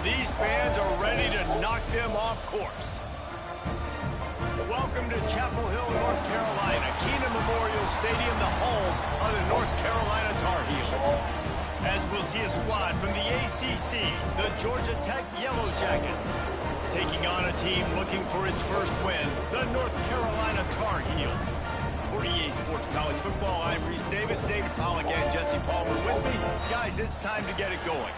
These fans are ready to knock them off course. Welcome to Chapel Hill, North Carolina, Kenan Memorial Stadium, the home of the North Carolina Tar Heels. As we'll see a squad from the ACC, the Georgia Tech Yellow Jackets, taking on a team looking for its first win, the North Carolina Tar Heels. For EA Sports College Football, I'm Reese Davis, David Pollack, and Jesse Palmer with me. Guys, it's time to get it going.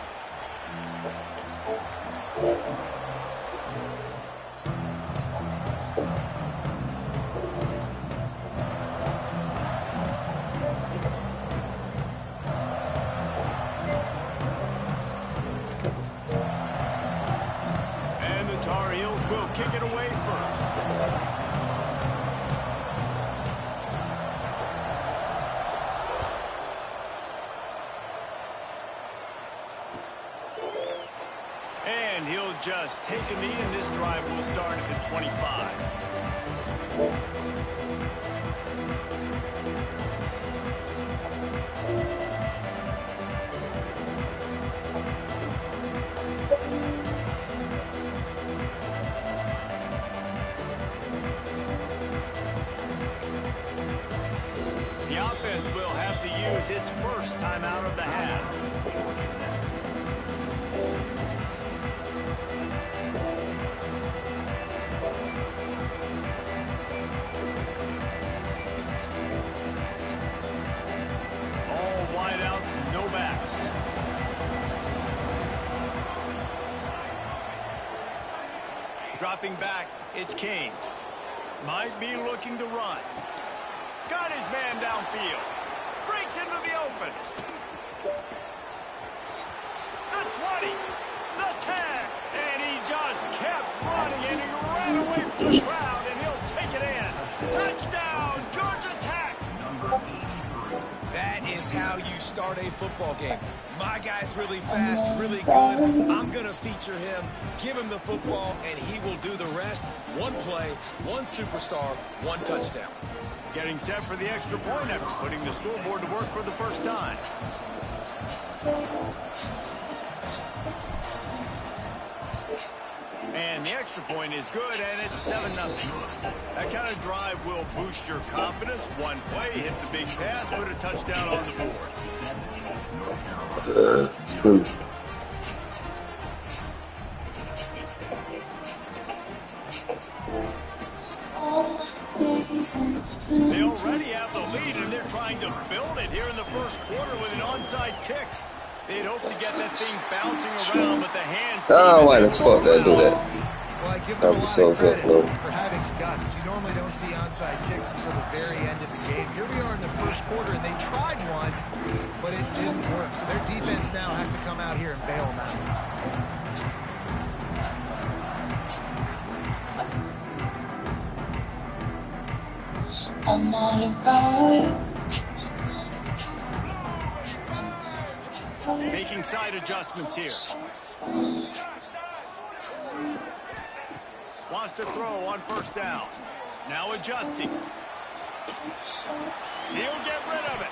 And the Tar Heels will kick it away first. And he'll just take a knee, and this drive will start at the 25. The offense will have to use its first time out of the half. Dropping back, it's Kane. Might be looking to run. Got his man downfield. Breaks into the open. The 20. The 10. And he just kept running, and he ran away from the crowd, and he'll take it in. Touchdown, Georgia Tech. That is how you start a football game. My guy's really fast, really good. I'm going to feature him, give him the football, and he will do the rest. One play, one superstar, one touchdown. Getting set for the extra point after putting the scoreboard to work for the first time. And the extra point is good, and it's 7-0. That kind of drive will boost your confidence. One play, hit the big pass, put a touchdown on the board. They already have the lead, and they're trying to build it here in the first quarter with an onside kick. They'd hope to get that thing bouncing around, but the hands... Oh, why the fuck they do that? Well, I give them a lot of credit for having guts. You normally don't see onside kicks until the very end of the game. Here we are in the first quarter, and they tried one, but it didn't work. So their defense now has to come out here and bail them out. I'm all about it. Making side adjustments here. Wants to throw on first down. Now adjusting. He'll get rid of it.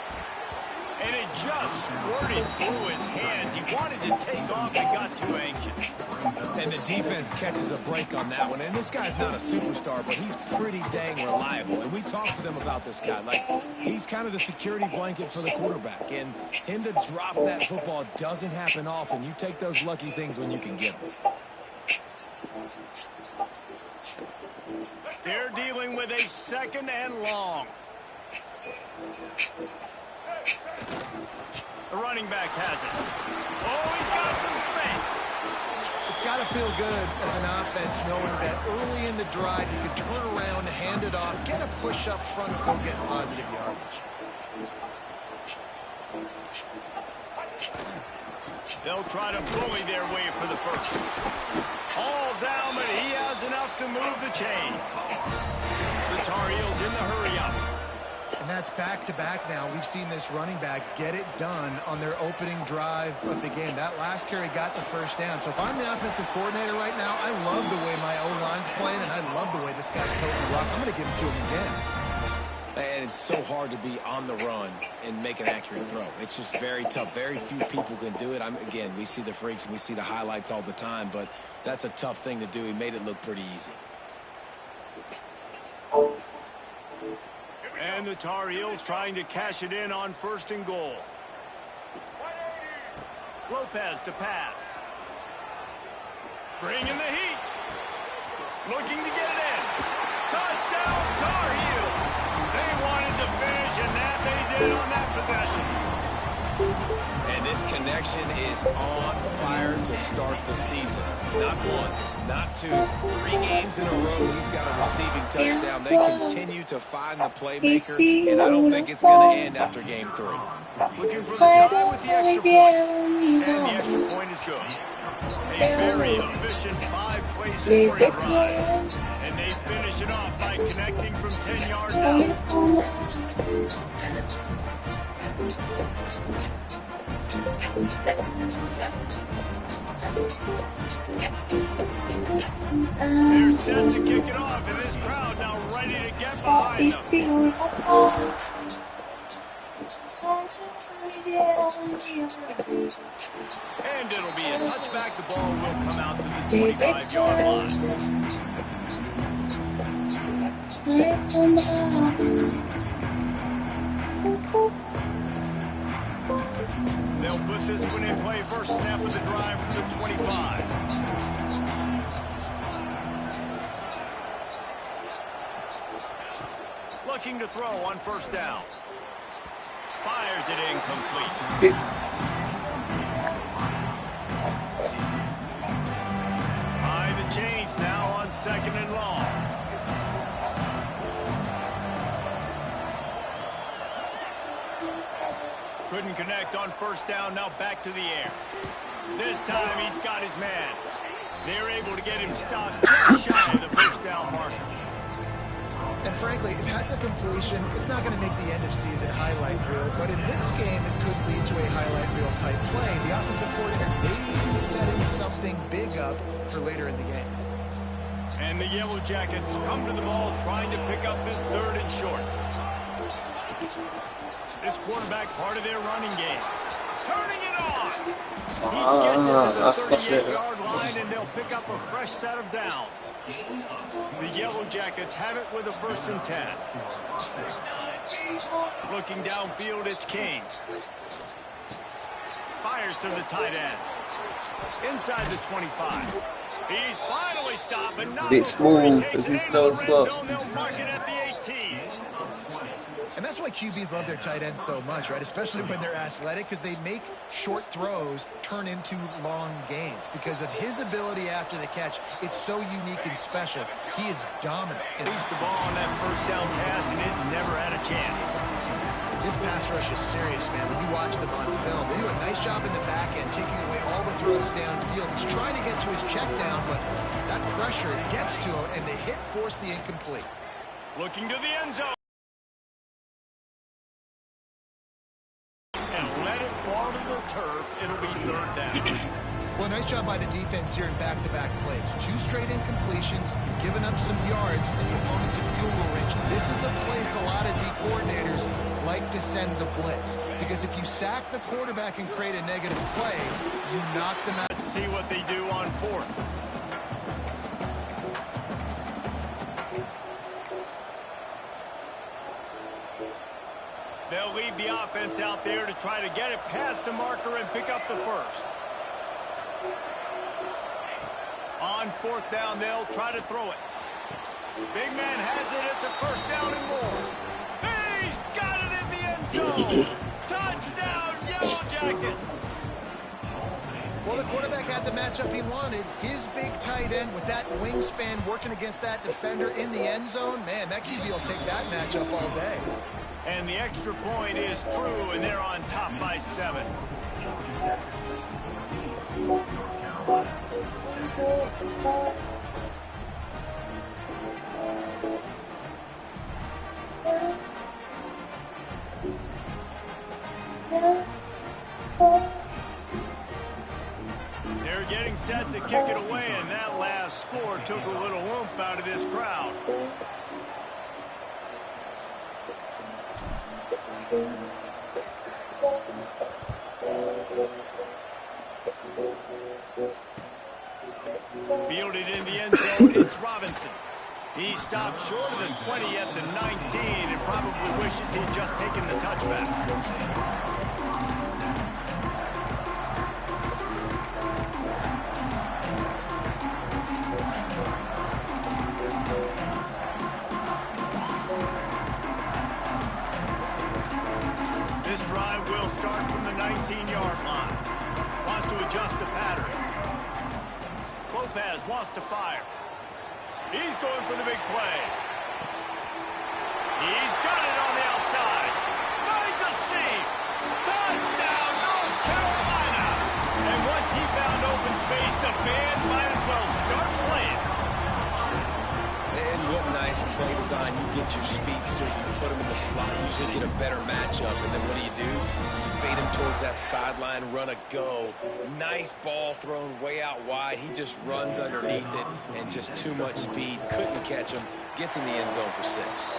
And it just squirted through his hands. He wanted to take off and got too anxious. And the defense catches a break on that one. And this guy's not a superstar, but he's pretty dang reliable. And we talked to them about this guy. Like, he's kind of the security blanket for the quarterback. And him to drop that football doesn't happen often. You take those lucky things when you can get them. They're dealing with a second and long. The running back has it. Oh, he's got some space. It's got to feel good as an offense knowing that early in the drive you can turn around, hand it off, get a push up front, go get positive yardage. They'll try to bully their way for the first. All down, but he has enough to move the chains. The Tar Heels in the hurry-up. And that's back-to-back now. We've seen this running back get it done on their opening drive of the game. That last carry got the first down. So if I'm the offensive coordinator right now, I love the way my O-line's playing, and I love the way this guy's toting the rock. I'm going to give it to him again. And it's so hard to be on the run and make an accurate throw. It's just very tough. Very few people can do it. Again, we see the freaks and we see the highlights all the time, but that's a tough thing to do. He made it look pretty easy. And the Tar Heels trying to cash it in on 1st and goal. Lopez to pass. Bringing the heat. Looking to get it in. Touchdown, Tar Heels. They wanted to finish, and that they did on that possession. And this connection is on fire to start the season. Not 1, not 2, 3 games in a row. He's got a receiving touchdown. They continue to find the playmaker, and I don't think it's going to end after game 3. Looking for the tie with the extra point. And the extra point is good. A very efficient 5-play scoring drive. And they finish it off by connecting from 10 yards out. They're set to kick it off, and this crowd now ready to get behind them. And it'll be a touchback. The ball will come out to the 25-yard line. They'll put this one in play. First snap of the drive from the 25. Looking to throw on 1st down. Fires it incomplete. High the chains now on 2nd and long. Couldn't connect on 1st down. Now back to the air. This time he's got his man. They're able to get him stopped just shy of the 1st down marker. And frankly, if that's a completion, it's not going to make the end of season highlight reel. But in this game, it could lead to a highlight reel type play. The offensive coordinator may be setting something big up for later in the game. And the Yellow Jackets come to the ball trying to pick up this 3rd and short. This quarterback part of their running game. Turning it on. He gets it to the 38-yard line, and they'll pick up a fresh set of downs. The Yellow Jackets have it with a 1st and 10. Looking downfield, it's King. Fires to the tight end. Inside the 25. He's finally stopped, but not bit small because he's so fast. They'll mark it at the 18. And that's why QBs love their tight ends so much, right? Especially when they're athletic, because they make short throws turn into long gains. Because of his ability after the catch, it's so unique and special. He is dominant. Released the ball on that 1st down pass, and it never had a chance. This pass rush is serious, man. When you watch them on film, they do a nice job in the back end, taking away all the throws downfield. He's trying to get to his check down, but that pressure gets to him, and the hit forced the incomplete. Looking to the end zone. And let it fall to the turf. It'll be 3rd down. Well, nice job by the defense here in back-to-back plays. 2 straight incompletions, giving up some yards, and the opponent's in field goal range. This is a place a lot of D coordinators like to send the blitz. Because if you sack the quarterback and create a negative play, you knock them out. Let's see what they do on 4th. They'll leave the offense out there to try to get it past the marker and pick up the 1st. On 4th down, they'll try to throw it. Big man has it. It's a 1st down and more. He's got it in the end zone. Touchdown, Yellow Jackets. Well, the quarterback had the matchup he wanted. His big tight end with that wingspan working against that defender in the end zone. Man, that QB will take that matchup all day. And the extra point is true, and they're on top by 7. They're getting set to kick it away, and that last score took a little oomph out of this crowd. Fielded in the end zone, it's Robinson. He stopped short of the 20 at the 19 and probably wishes he'd just taken the touchback. This drive will start from the 19-yard line. Wants to adjust the pattern. Lopez wants to fire. He's going for the big play. He's got it on the outside. Finds a seam. Touchdown, North Carolina. And once he found open space, the band might as well start playing. And what nice play design. You get your speedster, you put him in the slot, you should get a better matchup. And then what do? Fade him towards that sideline, run a go. Nice ball thrown way out wide. He just runs underneath it and just too much speed. Couldn't catch him. Gets in the end zone for 6.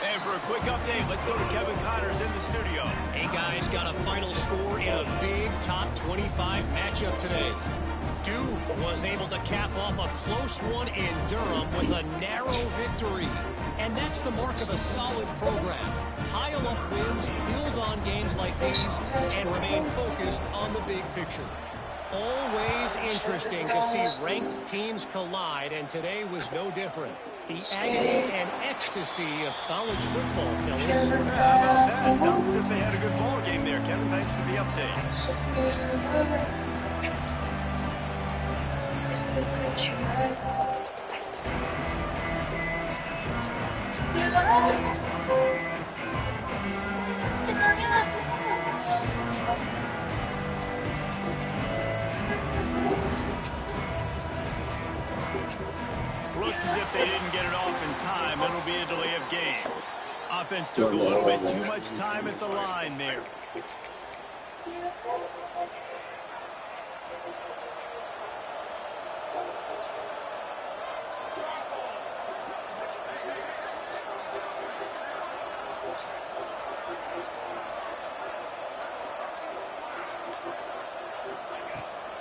And for a quick update, let's go to Kevin Connors in the studio. Hey guys, got a final score in a big top 25 matchup today. Duke was able to cap off a close one in Durham with a narrow victory. And that's the mark of a solid program. Pile up wins, build on games like these, and remain focused on the big picture. Always interesting to see ranked teams collide, and today was no different. The agony and ecstasy of college football, fellas. How about that? Sounds as if they had a good ball game there, Kevin. Thanks for the update. Looks as if they didn't get it off in time. It'll be a delay of game. Offense took a little bit too much time at the line there.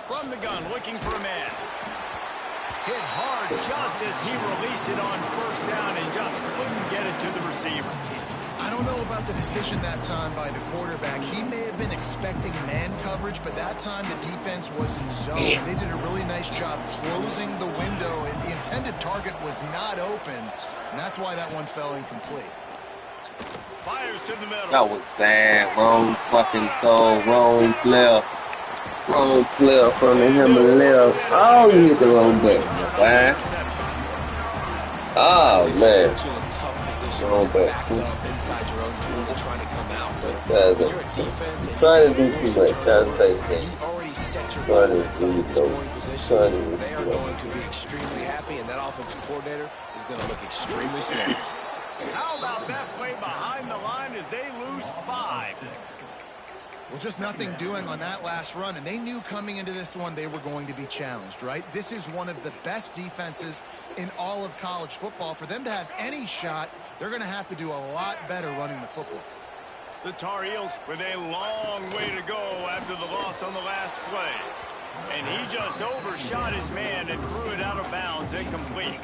From the gun, looking for a man. Hit hard just as he released it on first down and just couldn't get it to the receiver. I don't know about the decision that time by the quarterback. He may have been expecting man coverage, but that time the defense was in zone. They did a really nice job closing the window, and the intended target was not open, and that's why that one fell incomplete. Fires to the middle. That was bad. Wrong fucking throw. Wrong player. Wrong player from the hammer left. Oh, you hit the wrong button, man. Oh, man. Wrong button. Trying to do too much. Trying to play the game. Trying to do it, though. Trying to do it. They're going to be extremely happy, and that offensive coordinator is going to look extremely smart. How about that play behind the line as they lose 5? Well, just nothing doing on that last run, and they knew coming into this one they were going to be challenged, right? This is one of the best defenses in all of college football. For them to have any shot, they're going to have to do a lot better running the football. The Tar Heels with a long way to go after the loss on the last play. And he just overshot his man and threw it out of bounds, incomplete.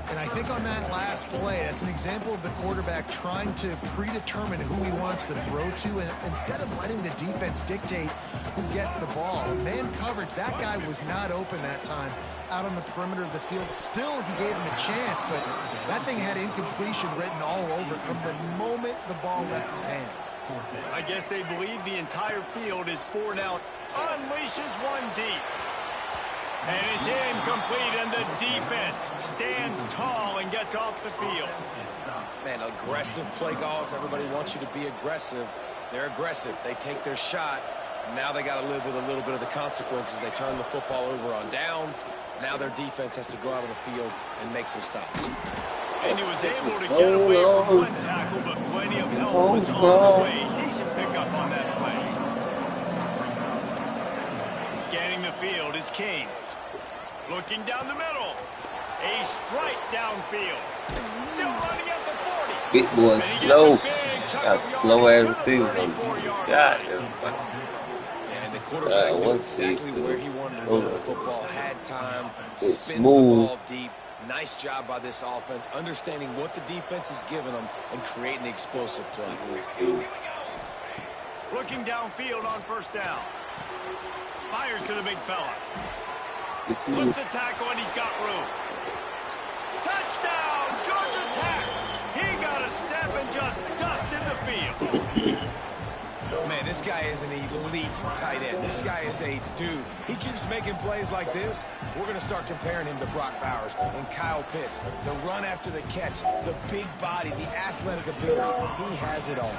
And I think on that last play, that's an example of the quarterback trying to predetermine who he wants to throw to, and instead of letting the defense dictate who gets the ball. Man coverage, that guy was not open that time out on the perimeter of the field. Still, he gave him a chance, but that thing had incompletion written all over it from the moment the ball left his hands. I guess they believe the entire field is 4 now. Unleashes one deep. And it's incomplete, and the defense stands tall and gets off the field. Man, aggressive play calls. Everybody wants you to be aggressive. They're aggressive. They take their shot. Now they got to live with a little bit of the consequences. They turn the football over on downs. Now their defense has to go out of the field and make some stops. And he was able to get away from one tackle, but plenty of help was on the way. Decent pickup on that play. Scanning the field is King. Looking down the middle. A strike downfield. Still running at the 40. Big boy And he gets slow. a big chunk Got of some yardage slow ass to the receivers on 34-yard God, line. And the quarterback knew one exactly season. where he wanted to throw the football, had time, It's spins smooth. the ball deep. Nice job by this offense, understanding what the defense is giving them and creating the explosive play. Looking downfield on first down. Fires to the big fella. Slips a tackle and he's got room. Touchdown, Georgia Tech. He got a step and just dusted the field. Man, this guy is an elite tight end. This guy is a dude. He keeps making plays like this. We're going to start comparing him to Brock Bowers and Kyle Pitts. The run after the catch, the big body, the athletic ability. He has it all.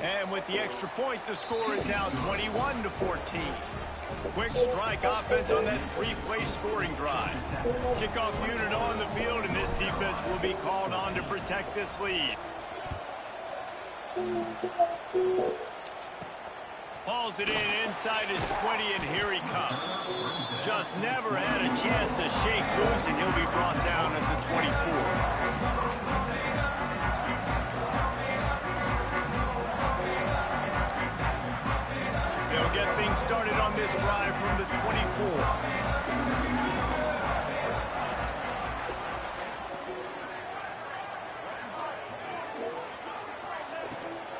And with the extra point, the score is now 21-14. Quick strike offense on that three-play scoring drive. Kickoff unit on the field, and this defense will be called on to protect this lead. Hauls it in inside his 20, and here he comes. Just never had a chance to shake loose, and he'll be brought down at the 24. They'll get things started on this drive from the 24.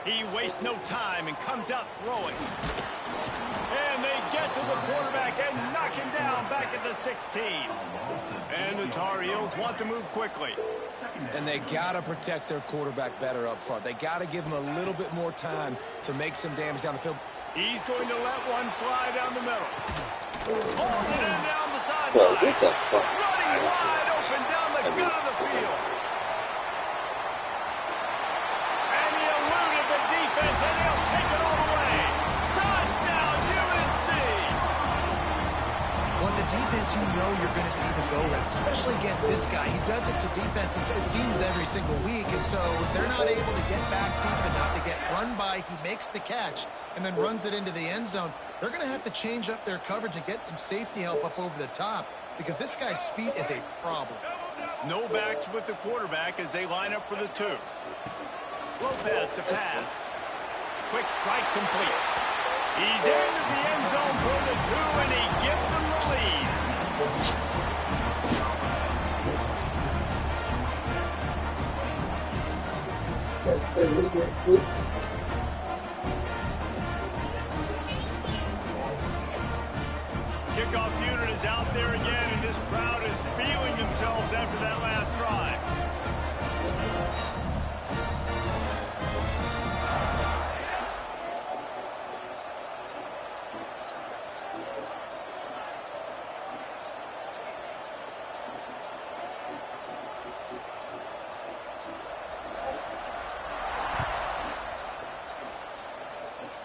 He wastes no time and comes out throwing. And they get to the quarterback and knock him down back at the 16. And the Tar Heels want to move quickly. And they got to protect their quarterback better up front. They got to give him a little bit more time to make some damage down the field. He's going to let one fly down the middle. Pulls it in down the Bro, sideline. what the fuck? Running wide open down the gut of the field. And he eluded the defense, and he'll take it all the way. Touchdown, UNC! Well, as a defense, you know you're going to see the go route, especially against this guy. He does it to defenses, it seems, every single week, and so if they're not able to get back deep enough to get run by, he makes the catch and then runs it into the end zone. They're going to have to change up their coverage and get some safety help up over the top because this guy's speed is a problem. No backs with the quarterback as they line up for the 2. Lopez to pass. Quick strike complete. He's into the end zone for the 2, and he gives them the lead. Kickoff unit is out there again, and this crowd is feeling themselves after that last drive.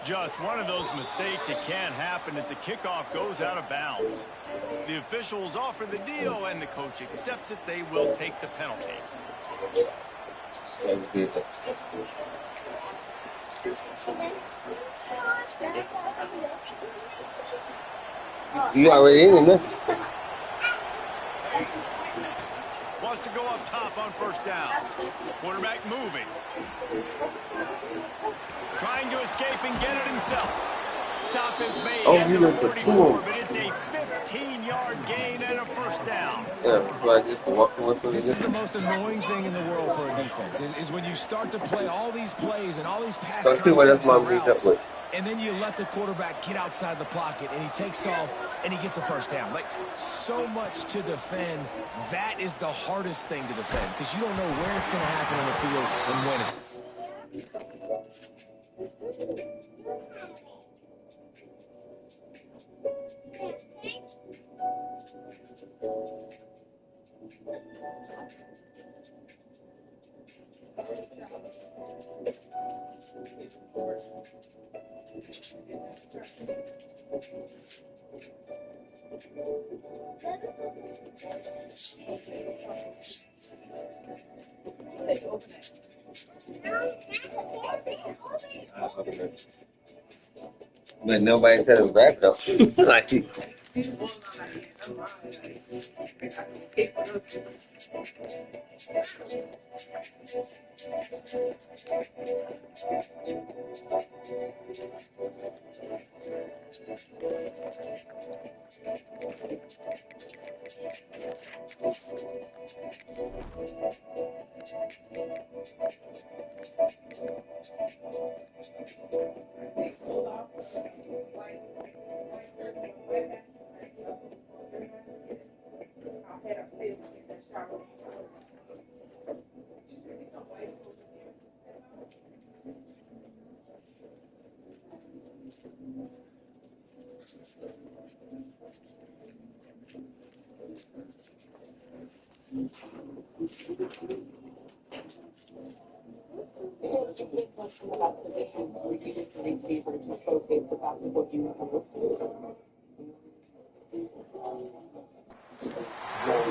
Just one of those mistakes that can happen as the kickoff goes out of bounds. The officials offer the deal, and the coach accepts it. They will take the penalty. You already in there? Wants to go up top on first down. Quarterback moving. Trying to escape and get it himself. Stop is made at the 44, but it's a 15-yard gain and a first down. This is the most annoying thing in the world for a defense, is when you start to play all these plays and all these pass concepts and routes, and then you let the quarterback get outside the pocket, and he takes off, and he gets a first down. Like, so much to defend. That is the hardest thing to defend, because you don't know where it's going to happen on the field and when it's... But nobody tell us back though. Like,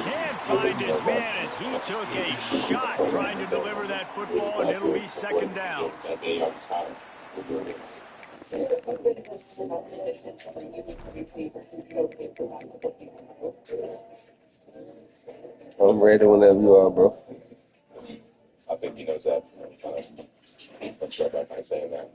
Can't find his man as he took a shot trying to deliver that football, and it'll be second down. I'm ready whenever you are, bro. I think he knows that. Let's start back by saying that.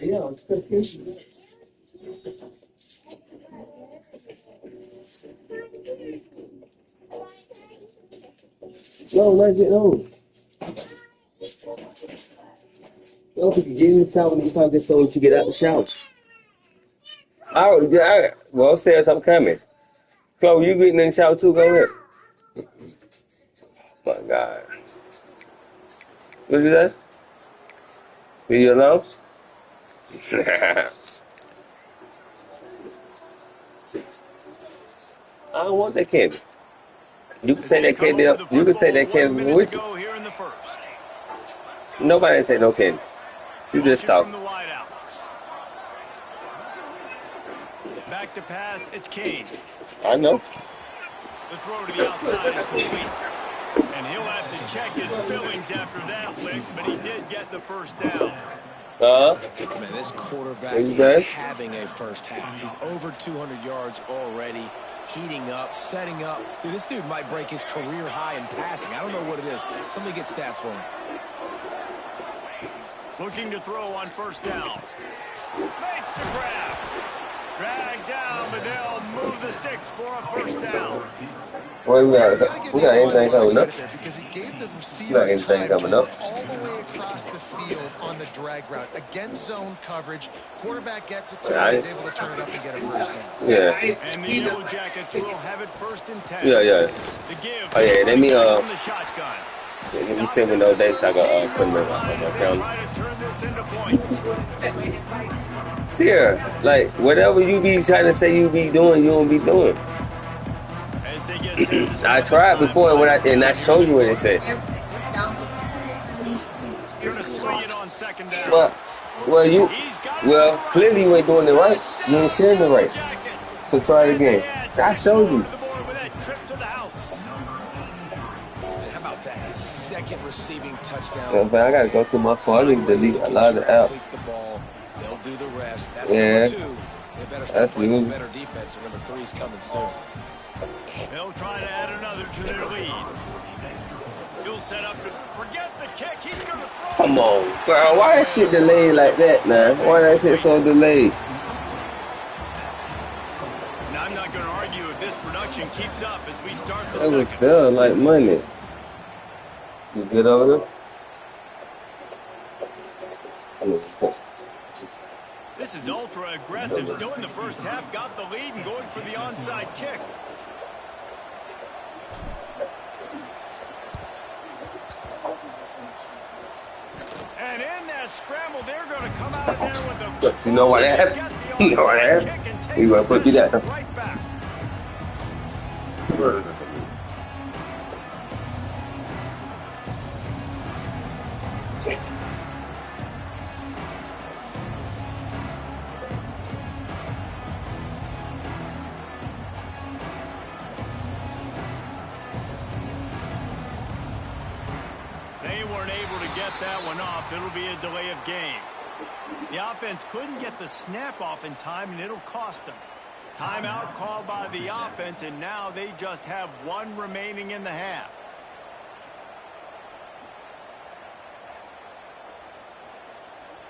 Yeah, it's good. Yo, let's get on. Yo, if you get in the shower when you probably so once you get out the shower. Well, upstairs, I'm coming. Chloe, you getting in the shower too? Go ahead. Oh my God. What is that? Leave you alone? I don't want that candy. You can take that candy up. You can take that candy with you. Nobody take no candy. You just talk. Back to pass, it's Kane. I know. The throw to the outside is complete. And he'll have to check his fillings after that lick, but he did get the first down. Man, this quarterback is having a first half. He's over 200 yards already, heating up, setting up. Dude, this dude might break his career high in passing. I don't know what it is. Somebody get stats for him. Looking to throw on first down. Makes the grab. Drag down, but they'll move the sticks for a first down. Well, we got anything coming up? Because he gave the receiver We got anything coming up? all the way across the field on the drag route. Against zone coverage, quarterback gets it to him, he's able to turn it up and get a first down. Yeah. And the Yellow Jackets will have it first and 10. Yeah. The give Oh yeah, let me from the shotgun. let me send me those dates I got put in my account. Try to turn this into points. See here, like whatever you be trying to say you be doing, you don't be doing. As they get set to I tried before and I showed you what it said. You're going to swing it on second down. But well, clearly you ain't doing it right. You ain't saying it right. So try it again. I showed you. How about that? His second receiving touchdown. Yeah, but I gotta go through my phone. I need to delete a lot of the apps. They'll do the rest. That's Yeah. number 2. They better start playing some better defense. And number 3 is coming soon. They'll try to add another to their lead. He'll set up to forget the kick. He's going to throw. Come on, bro. Why that shit delayed like that, man? Why that shit so delayed? And I'm not going to argue if this production keeps up as we start the That was second. still like money. You good over there? This is ultra aggressive. Still in the first half, got the lead and going for the onside kick. And in that scramble, they're going to come out of there with a... Look, you know what happened? You know what happened? You gonna put you that. Right back. They weren't able to get that one off. It'll be a delay of game. The offense couldn't get the snap off in time, and it'll cost them. Timeout called by the offense, and now they just have one remaining in the half.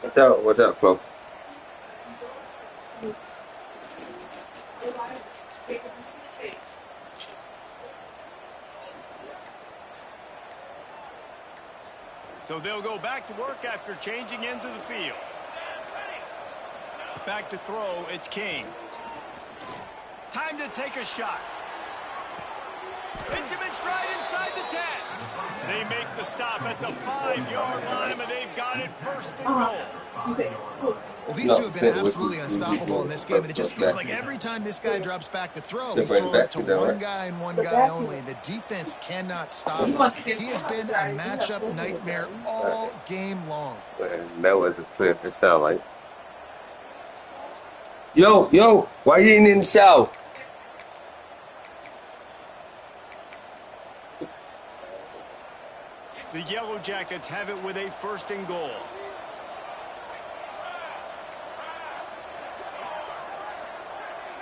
Watch out, Flo. So they'll go back to work after changing into the field. Back to throw, it's King. Time to take a shot. Hits him in stride inside the 10. They make the stop at the 5-yard line, and they've got it first and goal. Well, these two have been absolutely unstoppable in this game, and it just feels like every time this guy drops back to throw, he's throwing it to one guy and one guy only. The defense cannot stop him. He has been a matchup nightmare all game long. Man, that was a clip. It sounded like. Yo, why you ain't in the shower? The Yellow Jackets have it with a first and goal.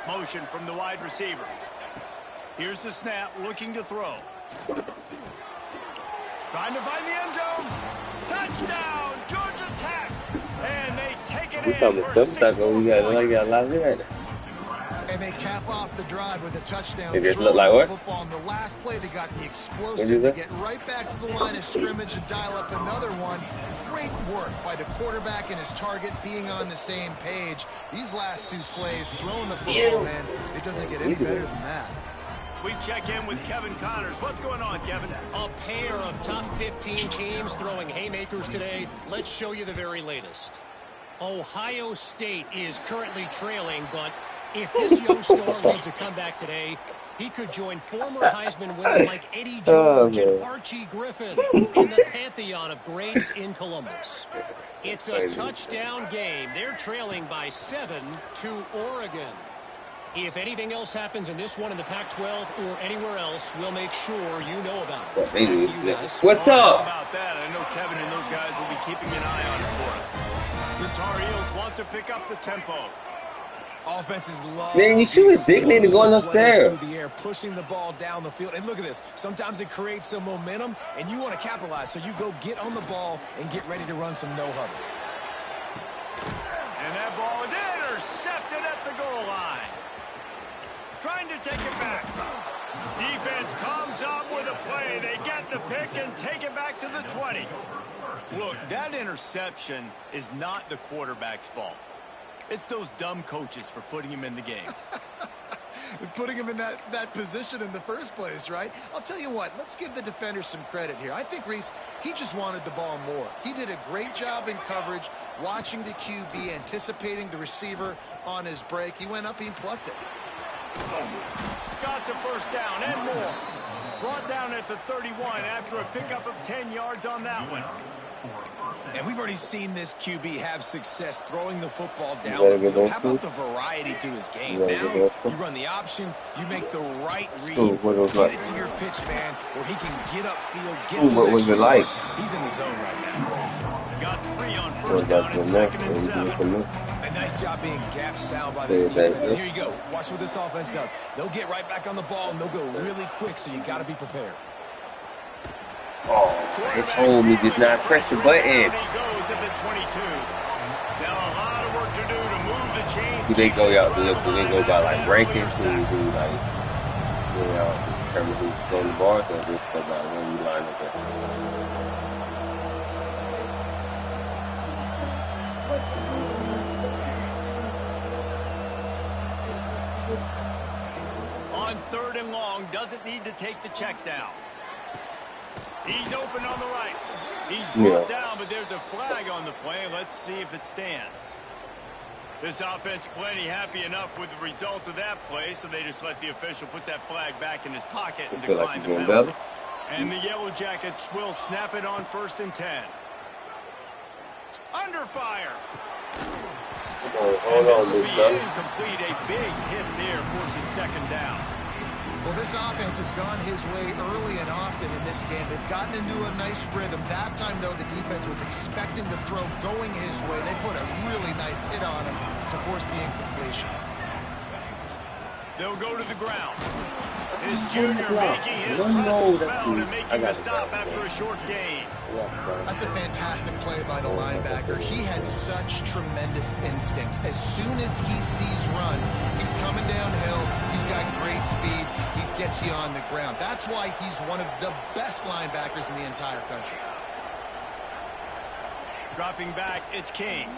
Motion from the wide receiver. Here's the snap, looking to throw. Trying to find the end zone. Touchdown, Georgia Tech. And they take it in for 6 more. And they cap off the drive with a touchdown. It just looked like what? Football. On the last play, they got the explosive to get right back to the line of scrimmage and dial up another one. Great work by the quarterback and his target being on the same page. These last two plays, throwing the football, man, it doesn't get any better than that. We check in with Kevin Connors. What's going on, Kevin? A pair of top 15 teams throwing haymakers today. Let's show you the very latest. Ohio State is currently trailing, but if this young star leads a comeback today, he could join former Heisman winners like Eddie George and Archie Griffin in the pantheon of greats in Columbus. It's a touchdown game. They're trailing by 7 to Oregon. If anything else happens in this one in the Pac-12 or anywhere else, we'll make sure you know about it. Back to you guys. What's How up? about that? I know Kevin and those guys will be keeping an eye on it for us. The Tar Heels want to pick up the tempo. Offenses love. Man, you see what's Dignity going upstairs. Through the air, pushing the ball down the field. And look at this. Sometimes it creates some momentum, and you want to capitalize. So you go get on the ball and get ready to run some no huddle. And that ball is intercepted at the goal line. Trying to take it back. Defense comes up with a play. They get the pick and take it back to the 20. Look, that interception is not the quarterback's fault. It's those dumb coaches for putting him in the game. Putting him in that position in the first place, right? I'll tell you what, let's give the defenders some credit here. I think Reese, he just wanted the ball more. He did a great job in coverage, watching the QB, anticipating the receiver on his break. He went up, he plucked it. Got the first down and more. Brought down at the 31 after a pickup of 10 yards on that one. And we've already seen this QB have success throwing the football down the field. How about the variety to his game? Now, you run the option, you make the right read, get it to your pitch man, where he can get upfield, get some What was it like? He's in the zone right now. Got 3 on first down and 2nd and 7. A nice job being gap sound by this defense. And here you go. Watch what this offense does. They'll get right back on the ball, and they'll go really quick, so you got to be prepared. They told me just not press the button. He goes at the 22. Now a lot of work to do to move the chains. Do they go out? Do they go by like rankings? Do like determine who's going to bars, or just go by when you line up at? On 3rd and long, doesn't need to take the check down. He's open on the right. He's brought down, but there's a flag on the play. Let's see if it stands. This offense plenty happy enough with the result of that play, so they just let the official put that flag back in his pocket and decline the penalty. And the Yellow Jackets will snap it on 1st and 10. Under fire. Hold on, this will be incomplete. A big hit there forces 2nd down. Well, this offense has gone his way early and often in this game. They've gotten into a nice rhythm. That time, though, the defense was expecting the throw going his way. They put a really nice hit on him to force the incompletion. They'll go to the ground. His junior making his presence felt and making the stop after a short gain. That's a fantastic play by the linebacker. He has such tremendous instincts. As soon as he sees run, he's coming downhill. He's got great speed. He gets you on the ground. That's why he's one of the best linebackers in the entire country. Dropping back, it's King.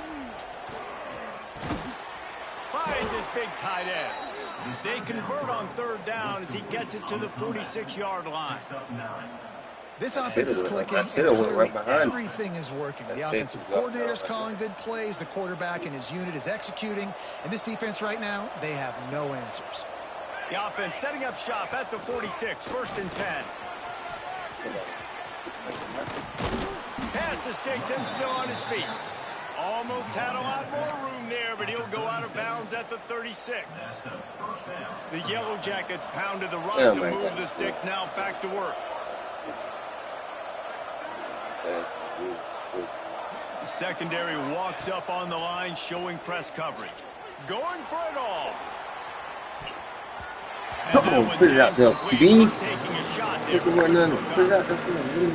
Finds his big tight end. They convert on 3rd down as he gets it to the 46-yard line. This offense is clicking, and clearly everything is working. The offensive coordinator's calling good plays. The quarterback and his unit is executing. And this defense right now, they have no answers. The offense setting up shop at the 46, 1st and 10. Pass to Sticks and still on his feet. Almost had a lot more room there, but he'll go out of bounds at the 36. The Yellow Jackets pound to the right to move the Sticks now back to work. The secondary walks up on the line, showing press coverage. Going for it all. Come on, put it out there, B. Taking a shot Put it out there.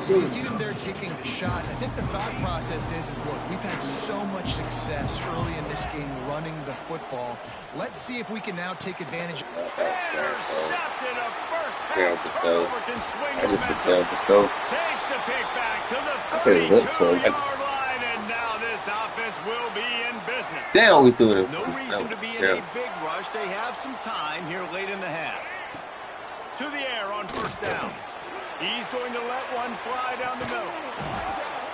You see them there taking the shot. I think the thought process is look, we've had so much success early in this game running the football. Let's see if we can now take advantage. Intercepted a first half turnover, can swing momentum. Takes the pick back to the 32-yard line, and now this offense will be in business. Damn, we threw it. No reason to be in a big rush. They have some time here late in the half. To the air on 1st down. He's going to let one fly down the middle.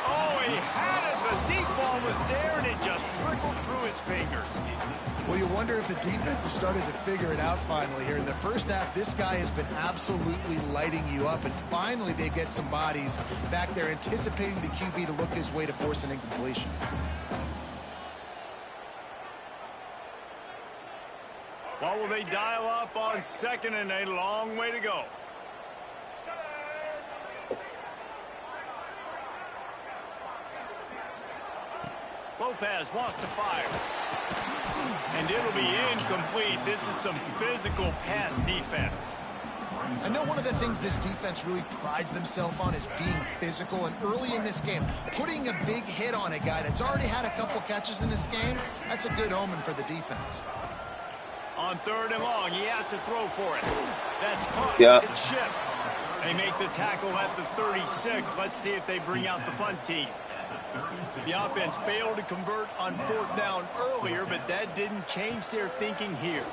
Oh, he had it. The deep ball was there, and it just trickled through his fingers. Well, you wonder if the defense has started to figure it out finally here. In the first half, this guy has been absolutely lighting you up, and finally they get some bodies back there anticipating the QB to look his way to force an incompletion. What will they dial up on 2nd and a long way to go? Lopez wants to fire. And it'll be incomplete. This is some physical pass defense. I know one of the things this defense really prides themselves on is being physical, and early in this game, putting a big hit on a guy that's already had a couple catches in this game, that's a good omen for the defense. On 3rd and long, he has to throw for it. That's caught. Yeah. It's shipped. They make the tackle at the 36. Let's see if they bring out the punt team. The offense failed to convert on 4th down earlier, but that didn't change their thinking here.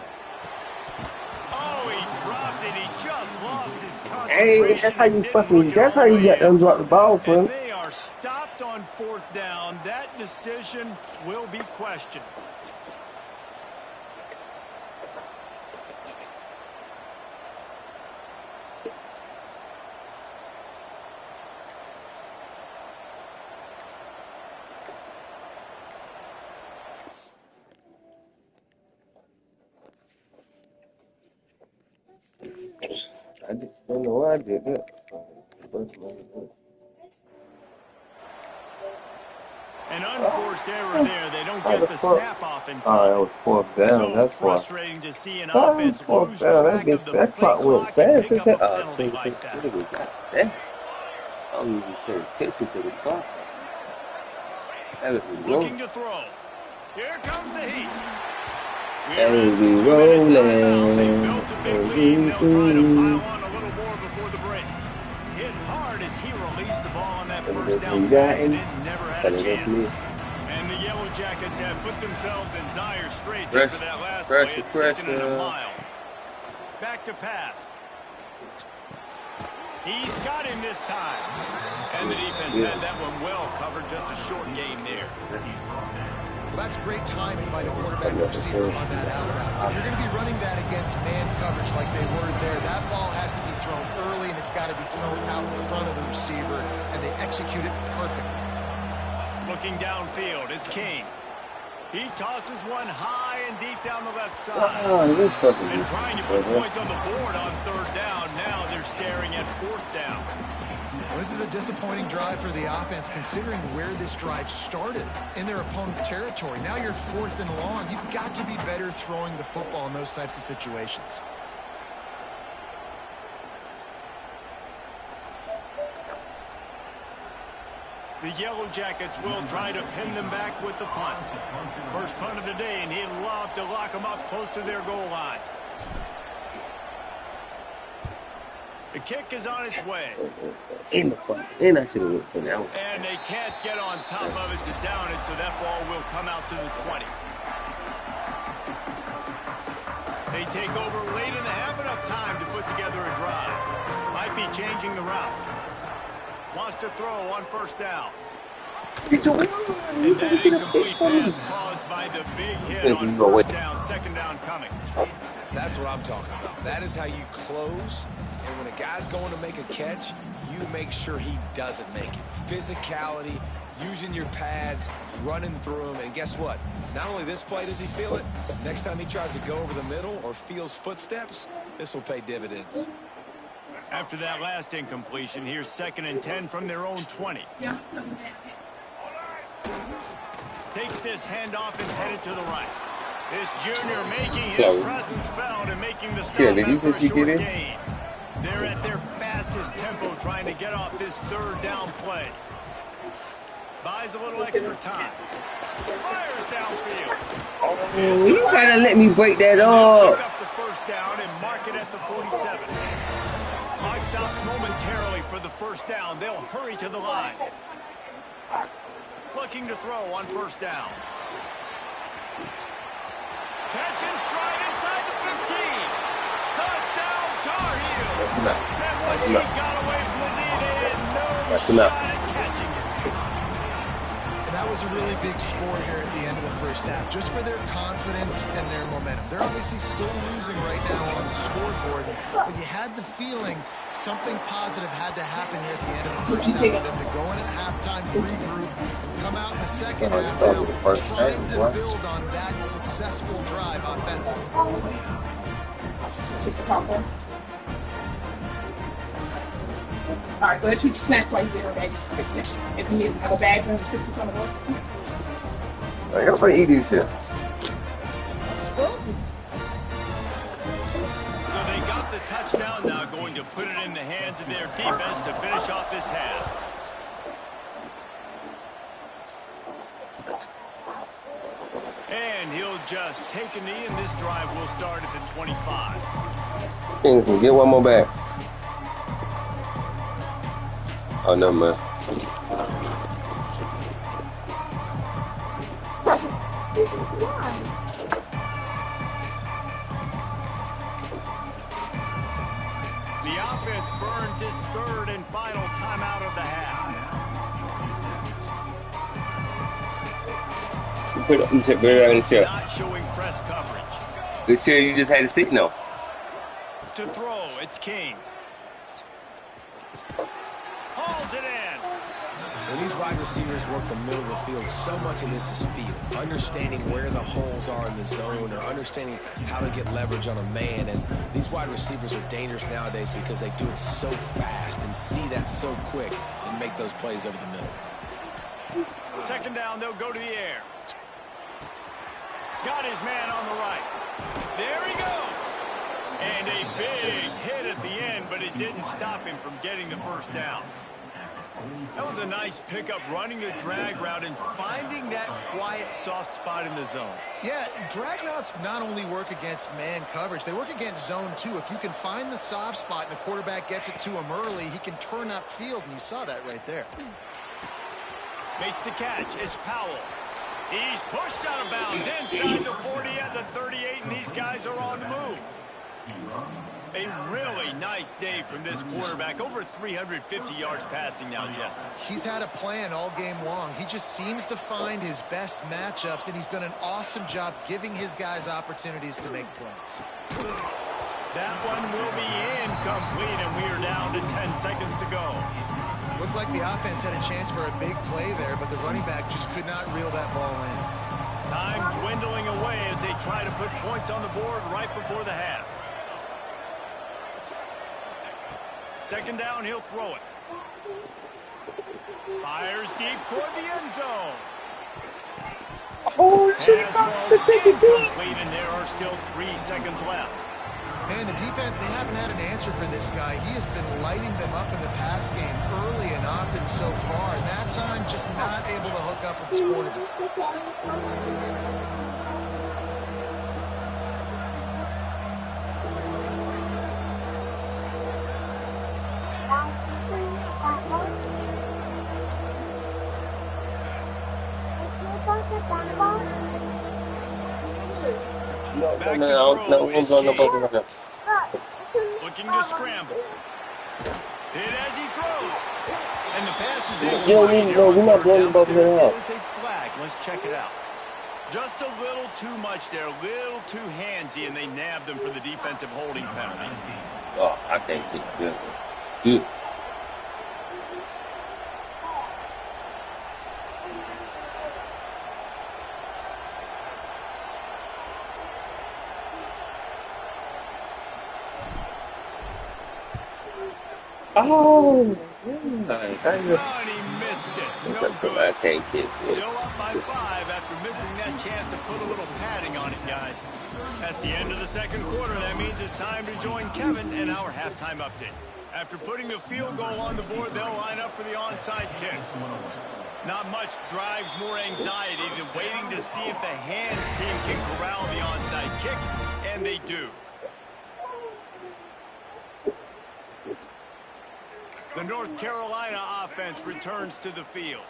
Oh, he dropped it. He just lost his concentration. Hey, that's how you fucking, that's how you get them drop the ball, And friend. they are stopped on 4th down. That decision will be questioned. I just don't know why I did that. An unforced error there. They don't get the snap off in time. Oh, that was 4th down. So That's why. frustrating to see an Oh, offense 4th lose down. track of the That clock play went clock and fast. pick It's up a that. penalty like that. Damn. I don't even pay attention to the clock. That is Looking to throw. Here comes the heat. And we rolling. They rolling. built a big lead. They'll try to pile on a little more before the break. Hit hard as he released the ball on that first down pass, and it never had a chance. And the Yellow Jackets have put themselves in dire straits after that last play. It's second and a mile. Back to pass. He's got him this time. And the defense had that one well covered. Just a short game there. Well, that's great timing by the quarterback and receiver on that out route. If you're going to be running that against man coverage like they were there, that ball has to be thrown early, and it's got to be thrown out in front of the receiver, and they execute it perfectly. Looking downfield is King. He tosses one high and deep down the left side. And trying to put points on the board on third down. Now they're staring at fourth down. Well, this is a disappointing drive for the offense, considering where this drive started in their opponent's territory. Now you're fourth and long. You've got to be better throwing the football in those types of situations. The Yellow Jackets will try to pin them back with the punt. First punt of the day, and he'd love to lock them up close to their goal line. The kick is on its way. In the front. And I should have looked for that one. And they can't get on top of it to down it, so that ball will come out to the 20. They take over late in the half, enough time to put together a drive. Might be changing the route. Wants to throw on first down. And that incomplete pass caused by the big hit on first down. Second down coming. That's what I'm talking about. That is how you close. And when a guy's going to make a catch, you make sure he doesn't make it. Physicality, using your pads, running through them. And guess what? Not only this play does he feel it, next time he tries to go over the middle or feels footsteps, this will pay dividends. After that last incompletion, here's 2nd and 10 from their own 20. Takes this handoff and headed to the right. This junior making his presence felt and making the stop after a short gain. They're at their fastest tempo trying to get off this third down play. Buys a little extra time. Fires downfield. Oh, you gotta let me break that up. Pick up the first down and mark it at the 47. Clock stops momentarily for the first down. They'll hurry to the line. Looking to throw on first down. Catch and stride inside the 15. Touchdown, Tar Heels. And once he got away from the knee, they had no shot at catching it. And that was a really big score here at the end of the first half, just for their confidence and their momentum. They're obviously still losing right now on the scoreboard, but you had the feeling something positive had to happen here at the end of the first half for them to go in at halftime, regroup, come out in the second half now, trying to build on that successful drive offensively. All right, go ahead, shoot your snacks while you're there, if you need another bag, then put some of those. I gotta eat these here. So they got the touchdown, now going to put it in the hands of their defense to finish off this half. And he'll just take a knee, and this drive will start at the 25. Get one more back. Oh, no, man. The offense burns its third and final timeout of the half. Not showing press coverage. This year you just had to sit now. To throw, it's King. Hauls it in. When these wide receivers work the middle of the field, so much of this is feel. Understanding where the holes are in the zone or understanding how to get leverage on a man. And these wide receivers are dangerous nowadays because they do it so fast and see that so quick and make those plays over the middle. Second down, they'll go to the air. Got his man on the right. There he goes. And a big hit at the end, but it didn't stop him from getting the first down. That was a nice pickup, running the drag route and finding that quiet, soft spot in the zone. Yeah, drag routes not only work against man coverage, they work against zone too. If you can find the soft spot and the quarterback gets it to him early, he can turn upfield, and you saw that right there. Makes the catch. It's Powell. He's pushed out of bounds inside the 40 at the 38, and these guys are on the move. A really nice day from this quarterback. Over 350 yards passing now, Jess. He's had a plan all game long. He just seems to find his best matchups, and he's done an awesome job giving his guys opportunities to make plays. That one will be incomplete, and we are down to 10 seconds to go. Looked like the offense had a chance for a big play there, but the running back just could not reel that ball in. Time dwindling away as they try to put points on the board right before the half. Second down, he'll throw it. Fires deep toward the end zone. Oh, shit, the ticket incomplete, and there are still 3 seconds left. Man, the defense, they haven't had an answer for this guy. He has been lighting them up in the pass game early and often so far, and that time just not able to hook up with his quarterback. Back to throw is King. Looking to scramble. Hit as he throws. And the pass is in. You don't need to know. We're not blowing above the head. There's a flag. Let's check it out. Just a little too much there. A little too handsy, and they nabbed them for the defensive holding penalty. Oh, I can't get good. Good. Oh, I he missed it. No good. I can't kick it. Still up by 5 after missing that chance to put a little padding on it, guys. That's the end of the second quarter. That means it's time to join Kevin in our halftime update. After putting the field goal on the board, they'll line up for the onside kick. Not much drives more anxiety than waiting to see if the hands team can corral the onside kick, and they do. The North Carolina offense returns to the field.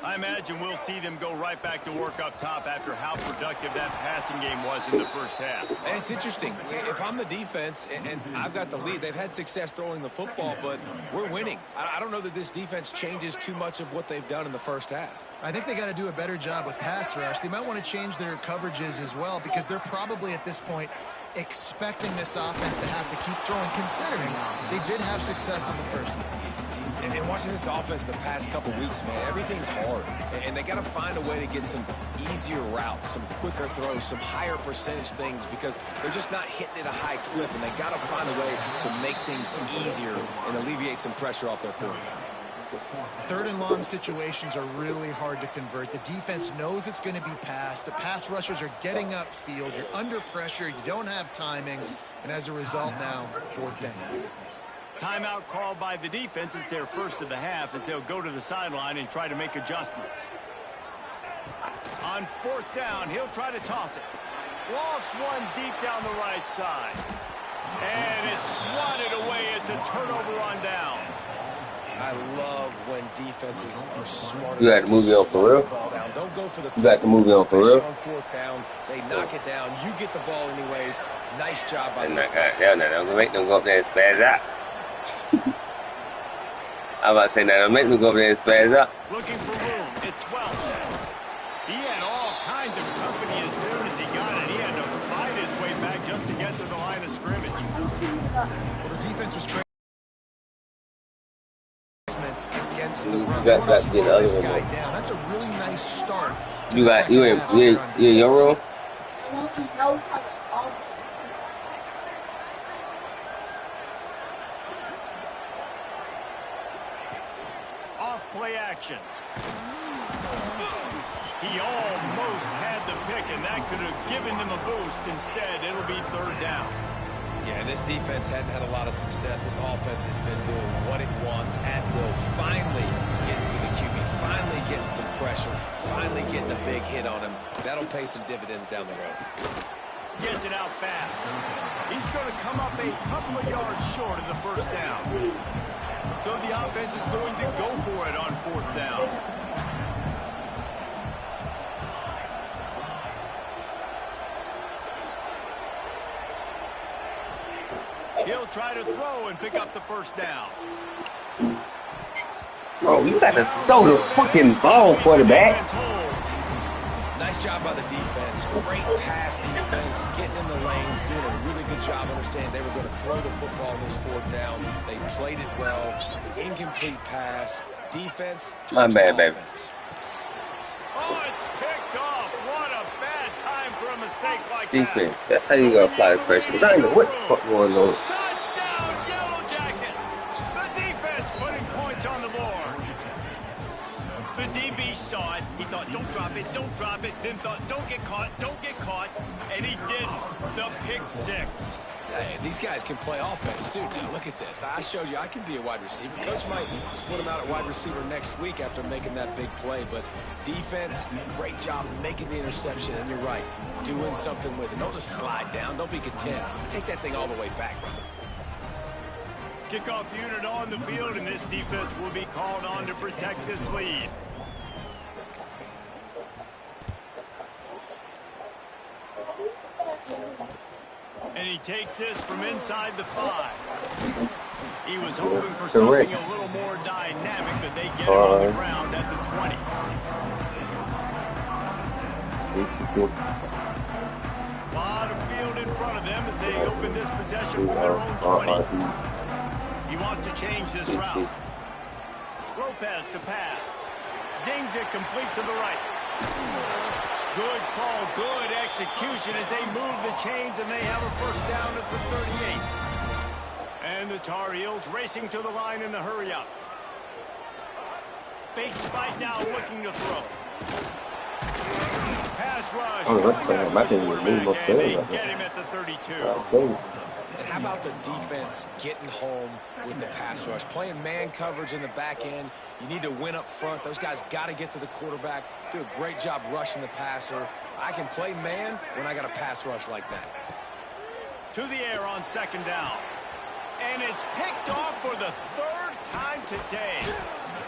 I imagine we'll see them go right back to work up top after how productive that passing game was in the first half. And it's interesting. If I'm the defense and I've got the lead, they've had success throwing the football, but we're winning. I don't know that this defense changes too much of what they've done in the first half. I think they got to do a better job with pass rush. They might want to change their coverages as well, because they're probably at this point expecting this offense to have to keep throwing, considering they did have success in the first half. And watching this offense the past couple weeks, man, everything's hard. And they got to find a way to get some easier routes, some quicker throws, some higher percentage things, because they're just not hitting at a high clip, and they got to find a way to make things easier and alleviate some pressure off their quarterback. Third and long situations are really hard to convert. The defense knows it's going to be passed. The pass rushers are getting upfield. You're under pressure. You don't have timing. And as a result now, fourth down. Timeout called by the defense. It's their first of the half as they'll go to the sideline and try to make adjustments. On fourth down, he'll try to toss it. Lost one deep down the right side. And it's swatted away. It's a turnover on downs. I love when defenses are smart. You got the movie on for real? Don't go for the You got the movie on for real? on fourth down. They knock it down. You get the ball anyways. Nice job by the Don't make them go up there and spaz out. I'm about to say that. Don't make them go up there and spaz out. Looking for room. It's Welch. He had all kinds of company as soon as he got it. He had to fight his way back just to get to the line of scrimmage. Well, the defense was against the run. You got to get the other one. That's a really nice start. You in your room? Off play action. He almost had the pick, and that could have given them a boost. Instead, it'll be third down. Yeah, this defense hadn't had a lot of success. This offense has been doing what it wants at will. Finally getting to the QB, finally getting some pressure, finally getting a big hit on him. That'll pay some dividends down the road. Gets it out fast. He's going to come up a couple of yards short of the first down. So the offense is going to go for it on fourth down. He'll try to throw and pick up the first down. Bro, you got to throw the fucking ball, quarterback. Nice job by the defense. Great pass defense, getting in the lanes, doing a really good job understanding they were going to throw the football on this fourth down. They played it well. Incomplete pass. Defense. My bad, baby. Oh, it's picked off. What a bad time for a mistake like Defense. that. That's how you gotta apply pressure. Because I ain't know what the fuck going on. Touchdown, Yellow Jackets. The defense putting points on the board. The DB saw it. He thought, don't drop it, don't drop it. Then thought, don't get caught, don't get caught. And he didn't. The pick six. Hey, these guys can play offense, too. Now, look at this. I showed you I can be a wide receiver. Coach might split him out at wide receiver next week after making that big play. But defense, great job making the interception. And you're right, doing something with it. Don't just slide down. Don't be content. Take that thing all the way back, brother. Kickoff unit on the field, and this defense will be called on to protect this lead. And he takes this from inside the 5. He was hoping for something a little more dynamic, but they get it on the ground at the 20. A lot of field in front of them as they open this possession from their own 20. He wants to change this route. Lopez to pass. Zings it complete to the right. Good call, good execution as they move the chains, and they have a first down at the 38. And the Tar Heels racing to the line in a hurry-up. Fake spike now looking to throw. Pass rush. Oh, that's fine. I can even move up there. They get him at the 32. I'll tell you. And how about the defense getting home with the pass rush? Playing man coverage in the back end. You need to win up front. Those guys got to get to the quarterback. Do a great job rushing the passer. I can play man when I got a pass rush like that. To the air on second down. And it's picked off for the third time today.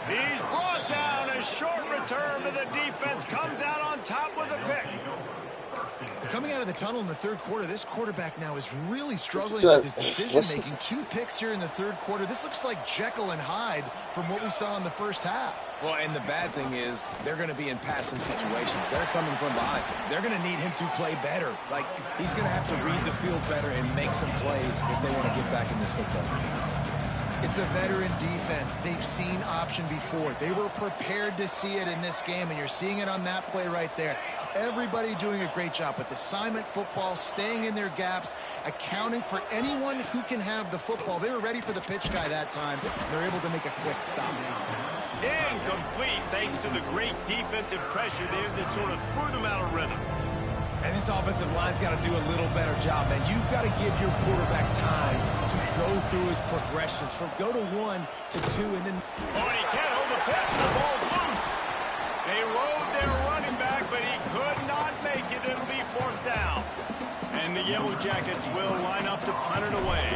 He's brought down. A short return, but the defense comes out on top with a pick. Coming out of the tunnel in the third quarter, this quarterback now is really struggling with his decision-making. 2 picks here in the third quarter. This looks like Jekyll and Hyde from what we saw in the first half. Well, and the bad thing is they're going to be in passing situations. They're coming from behind. They're going to need him to play better. Like, he's going to have to read the field better and make some plays if they want to get back in this football game. It's a veteran defense. They've seen option before. They were prepared to see it in this game, and you're seeing it on that play right there. Everybody doing a great job with assignment football, staying in their gaps, accounting for anyone who can have the football. They were ready for the pitch guy that time. They're able to make a quick stop. Incomplete thanks to the great defensive pressure there that sort of threw them out of rhythm. And this offensive line's got to do a little better job, man. You've got to give your quarterback time to go through his progressions from go to 1 to 2 and then... Oh, he can't hold the pitch. The ball's loose. They rode their running back, but he could not make it. It'll be fourth down. And the Yellow Jackets will line up to punt it away.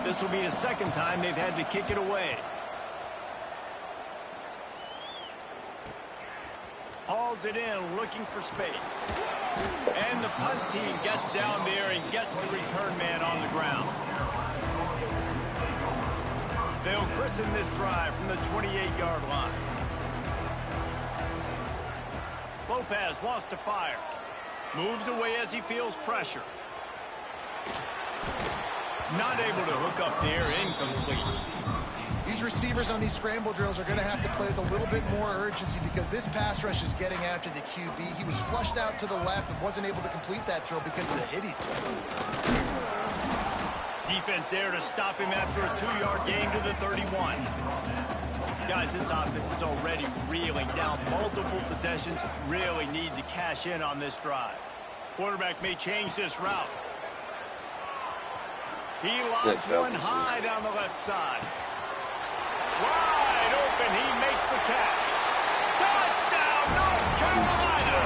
This will be the second time they've had to kick it away. Hauls it in, looking for space. And the punt team gets down there and gets the return man on the ground. They'll christen this drive from the 28-yard line. Lopez wants to fire. Moves away as he feels pressure. Not able to hook up there, incomplete. These receivers on these scramble drills are going to have to play with a little bit more urgency because this pass rush is getting after the QB. He was flushed out to the left and wasn't able to complete that throw because of the hit he took. Defense there to stop him after a 2-yard gain to the 31. Guys, this offense is already reeling down multiple possessions. Really need to cash in on this drive. Quarterback may change this route. He lobs one high down the left side. Wide open, he makes the catch. Touchdown, North Carolina!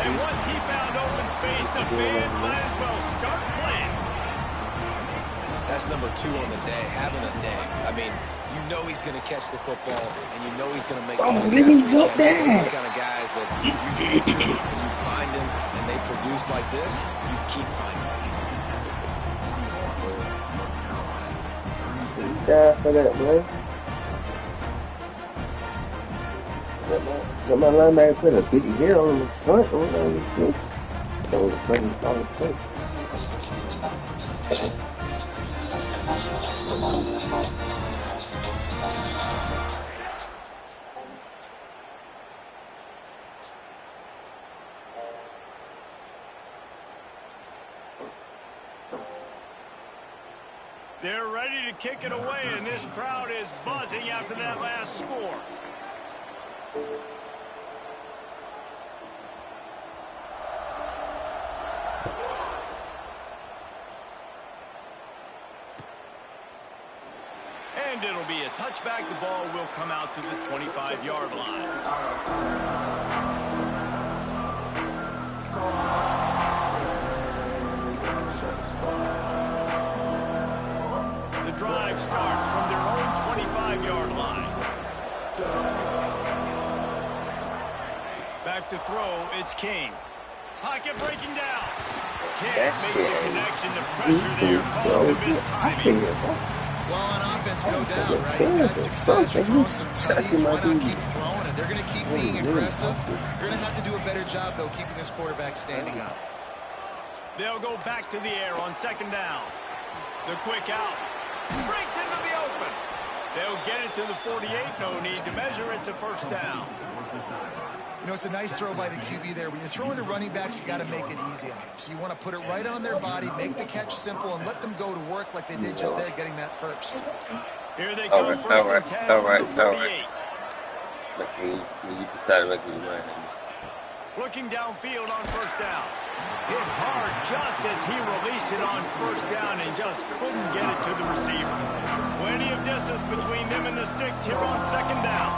And once he found open space, the band might as well start playing. That's number 2 on the day, having a day. I mean, you know he's going to catch the football, and you know he's going to make. Oh, let me jump Those that. kind of guys that you feature and you find them, and they produce like this. You keep finding them. Die for that, man. Got my linebacker put a big hit on the front or whatever. That was a pretty solid place. They're ready to kick it away, and this crowd is buzzing after that last score. And it'll be a touchback. The ball will come out to the 25-yard line. The drive starts from their own 25-yard line. Back to throw, it's King. Pocket breaking down. Can't make the connection. The pressure there caused him his timing. Well, on offense, no doubt, right? You've had success, you're throwing some tutties. Why not keep throwing it? They're going to keep being aggressive. You're going to have to do a better job, though, keeping this quarterback standing up. They'll go back to the air on second down. The quick out. Breaks into the open. They'll get it to the 48. No need to measure. It's a first down. You know, it's a nice throw by the QB there. When you're throwing to running backs, you got to make it easy on them. So you want to put it right on their body, make the catch simple, and let them go to work like they did just there, getting that first. Here they come, first and 10 from the 48. You decided to do it. Looking downfield on first down. Hit hard just as he released it on first down and just couldn't get it to the receiver. Plenty of distance between them and the sticks here on second down.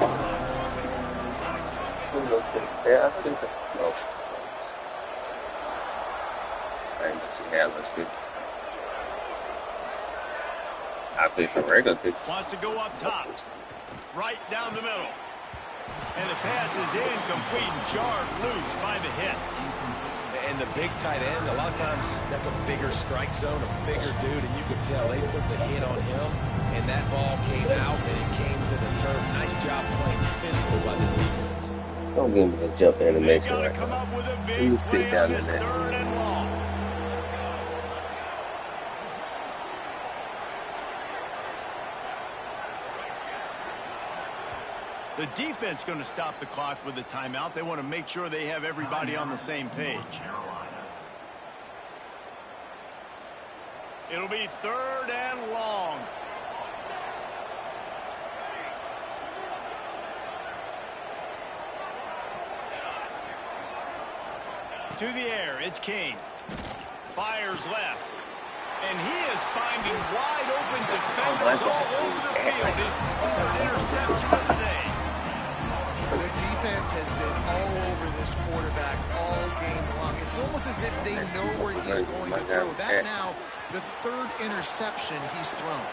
Yeah, I think so. No. I ain't just let's do. I play some regular pitch. Wants to go up top. Right down the middle. And the pass is incomplete and jarred loose by the hit. And the big tight end, a lot of times that's a bigger strike zone, a bigger dude, and you could tell they put the hit on him, and that ball came out, and it came to the turf. Nice job playing physical by this defense. Don't give me a jump animation right now. Let me sit down in there. The defense going to stop the clock with a timeout. They want to make sure they have everybody on the same page. It'll be third and long. To the air, it's King. Fires left. And he is finding wide open defenders all over the field. His first interception of the day. The defense has been all over this quarterback all game long. It's almost as if they know where he's going to throw. That now, the third interception he's thrown.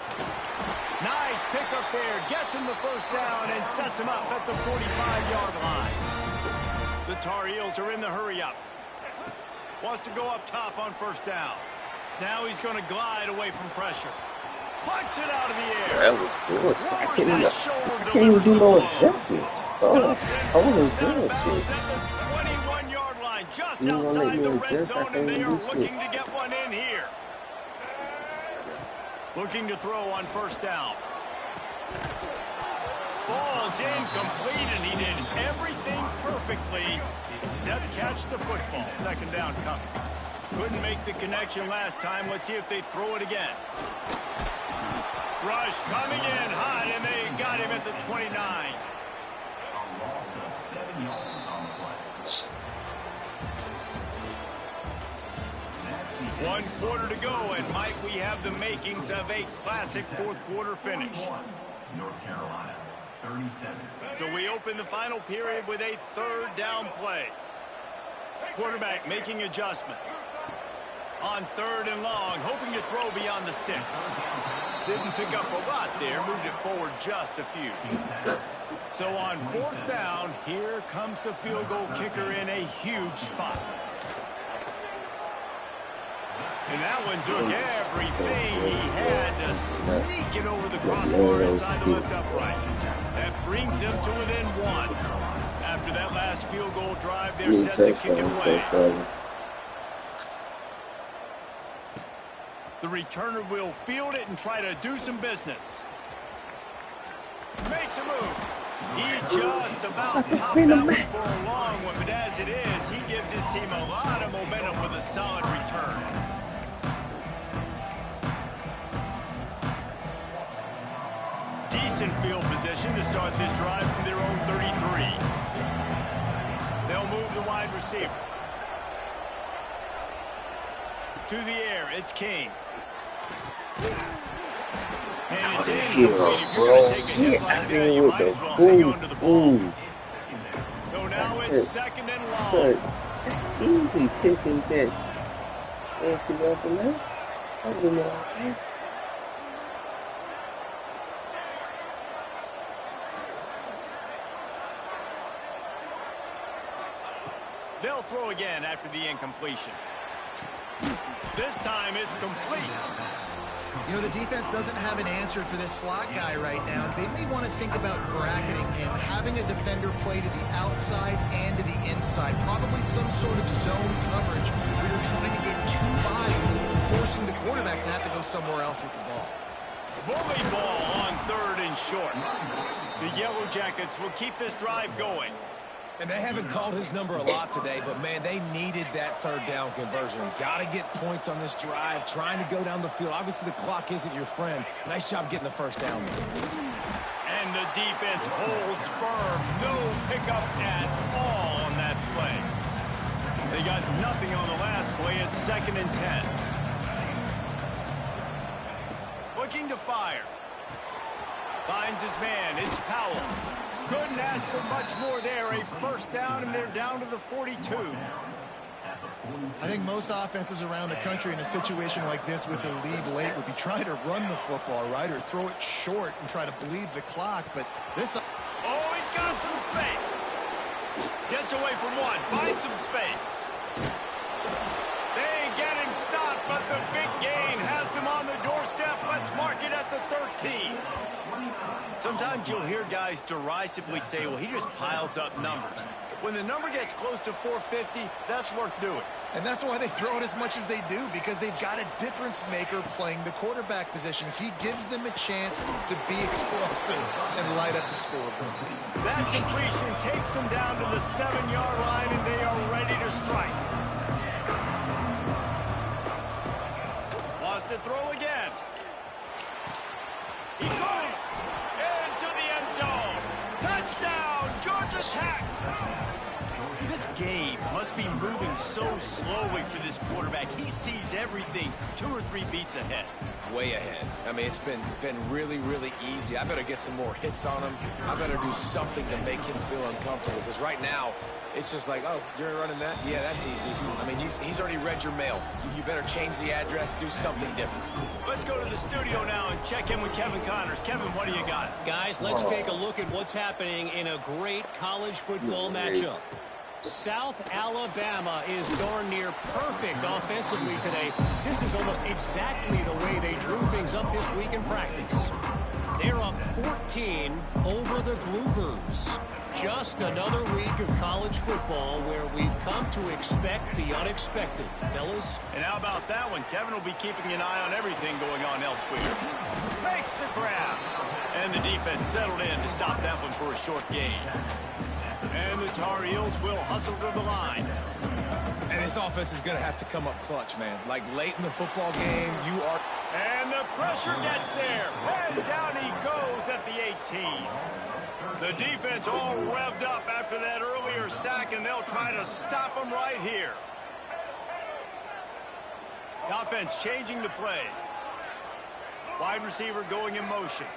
Nice pickup there. Gets him the first down and sets him up at the 45-yard line. The Tar Heels are in the hurry-up. Wants to go up top on first down. Now he's going to glide away from pressure. Plucks it out of the air. That was good. I can't even do no adjustments. Oh, that's total bullshit. 21-yard line, just outside the red zone, and they are looking to get one in here. Looking to throw on first down. Falls incomplete, and he did everything perfectly except catch the football. Second down coming. Couldn't make the connection last time. Let's see if they throw it again. Rush coming in hot, and they got him at the 29. 1 quarter to go, and Mike, we have the makings of a classic fourth quarter finish. North Carolina, 37. So we open the final period with a third down play. Quarterback making adjustments. On 3rd and long, hoping to throw beyond the sticks. Didn't pick up a lot there, moved it forward just a few. So on 4th down, here comes the field goal kicker in a huge spot. And that one took everything he had to sneak it over the crossbar inside the left upright. That brings him to within 1. After that last field goal drive, they're set to kick it away. The returner will field it and try to do some business. Makes a move. He just about popped that one for a long one, but as it is, he gives his team a lot of momentum with a solid return. Decent field position to start this drive from their own 33. They'll move the wide receiver. To the air, it's King. And it's incomplete. If you're going to take a hit like that, you might as well hang on to the ball. So now it's 2nd and long. That's easy pitch and catch. And see what the left? Over there. They'll throw again after the incompletion. This time it's complete. You know, the defense doesn't have an answer for this slot guy right now. They may want to think about bracketing him, having a defender play to the outside and to the inside. Probably some sort of zone coverage where you're trying to get 2 bodies, forcing the quarterback to have to go somewhere else with the ball. Bully ball on 3rd and short. The Yellow Jackets will keep this drive going. And they haven't called his number a lot today, but, man, they needed that 3rd down conversion. Got to get points on this drive, trying to go down the field. Obviously, the clock isn't your friend. Nice job getting the 1st down. And the defense holds firm. No pickup at all on that play. They got nothing on the last play. It's 2nd and 10. Looking to fire. Finds his man. It's Powell. Couldn't ask for much more there. A 1st down, and they're down to the 42. I think most offenses around the country in a situation like this with the lead late would be trying to run the football, right, or throw it short and try to bleed the clock. But this... Oh, he's got some space. Gets away from one. Finds some space. They ain't get him stopped, but the big gain has him on the doorstep. Let's mark it at the 13. Sometimes you'll hear guys derisively say, well, he just piles up numbers. When the number gets close to 450, that's worth doing. And that's why they throw it as much as they do, because they've got a difference maker playing the quarterback position. He gives them a chance to be explosive and light up the scoreboard. That completion takes them down to the 7-yard line, and they are ready to strike. Wants to throw again. He goes into the end zone. Touchdown, Georgia Tech. This game must be moving so slowly for this quarterback. He sees everything 2 or 3 beats ahead. Way ahead. I mean, it's been really, really easy. I better get some more hits on him. I better do something to make him feel uncomfortable, because right now, it's just like, oh, you're running that? Yeah, that's easy. I mean, he's already read your mail. You better change the address, do something different. Let's go to the studio now and check in with Kevin Connors. Kevin, what do you got? Guys, let's take a look at what's happening in a great college football matchup. South Alabama is darn near perfect offensively today. This is almost exactly the way they drew things up this week in practice. They're up 14 over the Goobers. Just another week of college football where we've come to expect the unexpected, fellas. And how about that one? Kevin will be keeping an eye on everything going on elsewhere. Makes the grab. And the defense settled in to stop that one for a short gain. And the Tar Heels will hustle to the line. And this offense is going to have to come up clutch, man. Like late in the football game, you are... And the pressure gets there. And down he goes at the 18. The defense all revved up after that earlier sack, and they'll try to stop him right here. The offense changing the play. Wide receiver going in motion.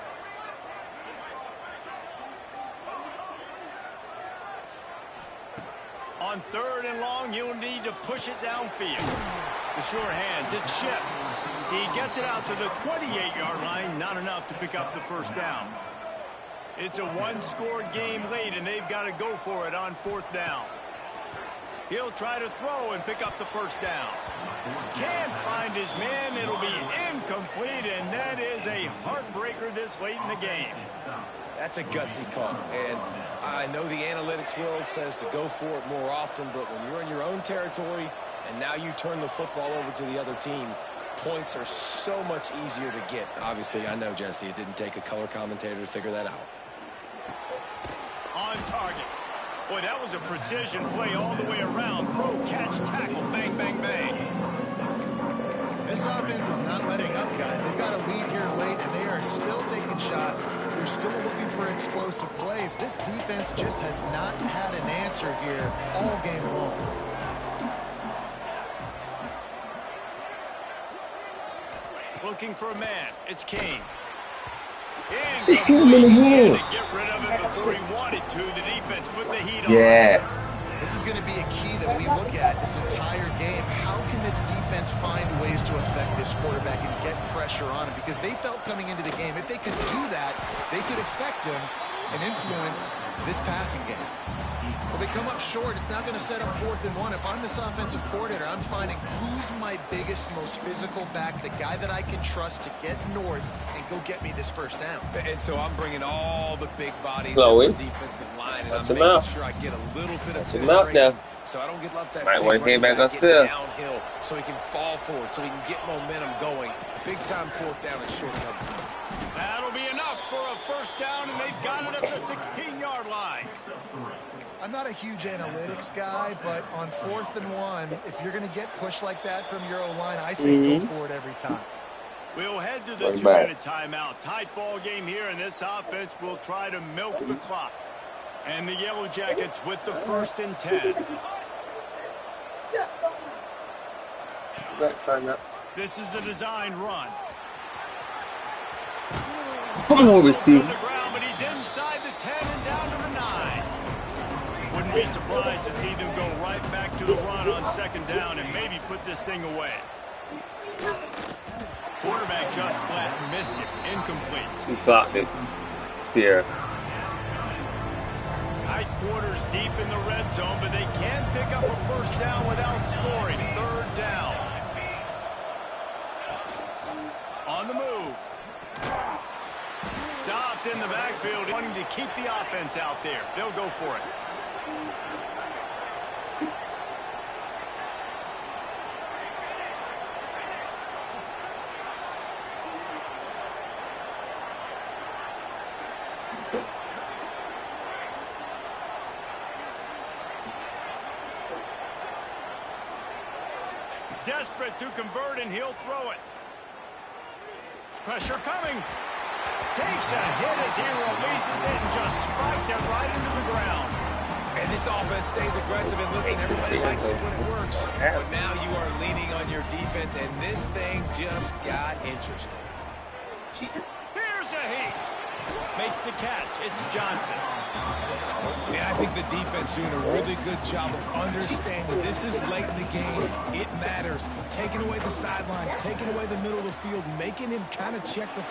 On 3rd and long, you'll need to push it downfield. The sure hands, it's Ship. He gets it out to the 28-yard line, not enough to pick up the first down. It's a one-score game late, and they've got to go for it on 4th down. He'll try to throw and pick up the first down. Can't find his man. It'll be incomplete, and that is a heartbreaker this late in the game. That's a gutsy call, and I know the analytics world says to go for it more often, but when you're in your own territory and now you turn the football over to the other team, points are so much easier to get. Obviously, I know, Jesse, it didn't take a color commentator to figure that out. On target. Boy, that was a precision play all the way around. Throw, catch, tackle, bang, bang, bang. This offense is not letting up, guys. They've got a lead here late, and they are still taking shots. They're still looking for explosive plays. This defense just has not had an answer here all game long. Looking for a man. It's Kane. Hit him in the head. To get rid of it before he wanted to. The defense put the heat on. Yes. This is going to be a key that we look at this entire game. How can this defense find ways to affect this quarterback and get pressure on him? Because they felt coming into the game, if they could do that, they could affect him and influence this passing game. Well, they come up short. It's not going to set up 4th and 1. If I'm this offensive coordinator, I'm finding who's my biggest, most physical back, the guy that I can trust to get north and go get me this first down. And so I'm bringing all the big bodies Chloe. in the defensive line, and That's I'm enough. making sure I get a little bit of That's enough penetration now. so I don't get let that Might big want to get running back back upstairs. downhill so he can fall forward, so he can get momentum going. Big-time 4th down and short coverage. That'll be enough for a first down, and they've got it at the 16-yard line. I'm not a huge analytics guy, but on 4th and 1, if you're going to get pushed like that from your O-line, I say go for it every time. We'll head to the 2-minute timeout. Tight ball game here, and this offense will try to milk the clock. And the Yellow Jackets with the 1st and 10. This is a designed run. Come on, receiver. On the ground, but he's inside the 10 and down to the 9. Wouldn't be surprised to see them go right back to the run on 2nd down and maybe put this thing away. Quarterback just flat and missed it. Incomplete. He clocked it. Here. Tight quarters deep in the red zone, but they can pick up a first down without scoring. 3rd down. On the move. Stopped in the backfield, wanting to keep the offense out there. They'll go for it. Desperate to convert, and he'll throw it. Pressure coming. Takes a hit as he releases it and just spiked it right into the ground. And this offense stays aggressive, and listen, everybody likes it when it works. But now you are leaning on your defense, and this thing just got interesting. Here's a heat. Makes the catch. It's Johnson. And I think the defense doing a really good job of understanding this is late in the game. It matters. Taking away the sidelines, taking away the middle of the field, making him kind of check the...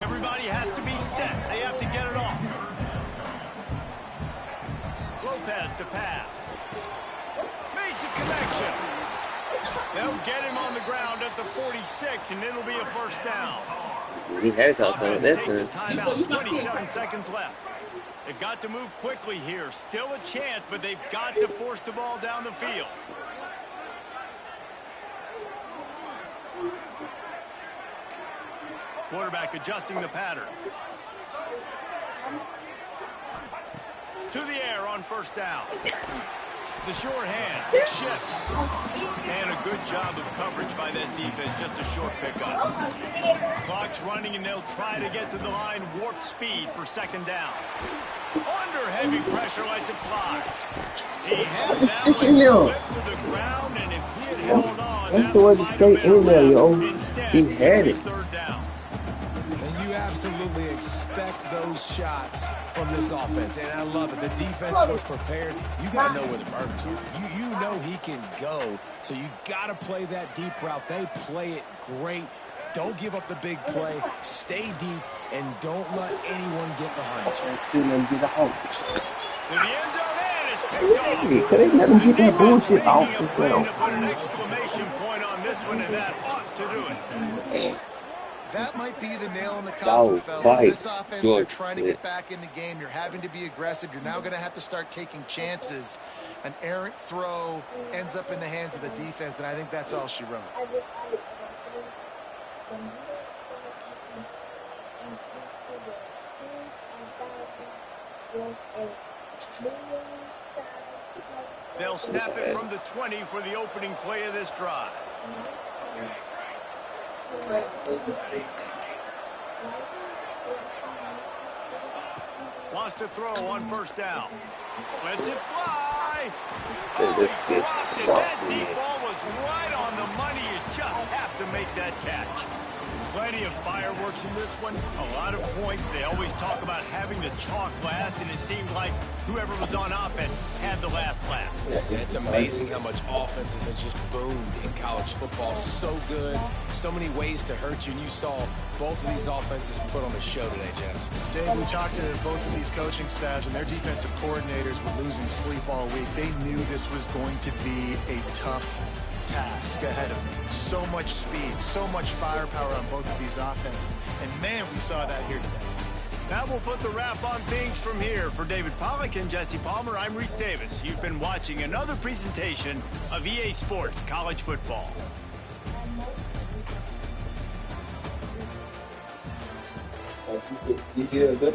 Everybody has to be set. They have to get it off. Lopez to pass. Makes a connection. They'll get him on the ground at the 46, and it'll be a first down. He had a couple of that Takes a timeout. 27 seconds left. They've got to move quickly here. Still a chance, but they've got to force the ball down the field. Quarterback adjusting the pattern. To the air on first down. The short hand. It's Ship. And a good job of coverage by that defense. Just a short pickup. Clock's running, and they'll try to get to the line. Warp speed for 2nd down. Under heavy pressure, lets it fly. He had Try to that stick one in there. slip to the ground, and if he had held on, That's that the way to might stay have been a in there, wrap. yo. Instead, He it'll had be it. third down. And you absolutely expect those shots from this offense, and I love it. The defense was prepared. You got to know where the burners are. You know he can go, so you got to play that deep route. They play it great. Don't give up the big play. Stay deep, and don't let anyone get behind you. And still let him get a hold. To the end zone, and it's picked Yeah, off. because they let him get that Defense bullshit making off a just play now. to put an exclamation point on this one, and that ought to do it. That might be the nail in the coffin, Dog fellas. fight. This offense, they're George trying to said. get back in the game. You're having to be aggressive. You're now going to have to start taking chances. An errant throw ends up in the hands of the defense, and I think that's all she wrote. They'll snap it from the 20 for the opening play of this drive. Wants to throw on first down. Lets it fly. Oh, he dropped it. That deep ball was right on the money. You just have to make that catch. Plenty of fireworks in this one. A lot of points. They always talk about having the chalk last, and it seemed like whoever was on offense had the last laugh. And it's amazing how much offenses has just boomed in college football. So good, so many ways to hurt you, and you saw both of these offenses put on a show today, Jess. Dave, we talked to both of these coaching staffs, and their defensive coordinators were losing sleep all week. They knew this was going to be a tough task ahead of them. So much speed, so much firepower on both of these offenses. And, man, we saw that here today. That will put the wrap on things from here. For David Pollack and Jesse Palmer, I'm Reese Davis. You've been watching another presentation of EA Sports College Football. You hear that?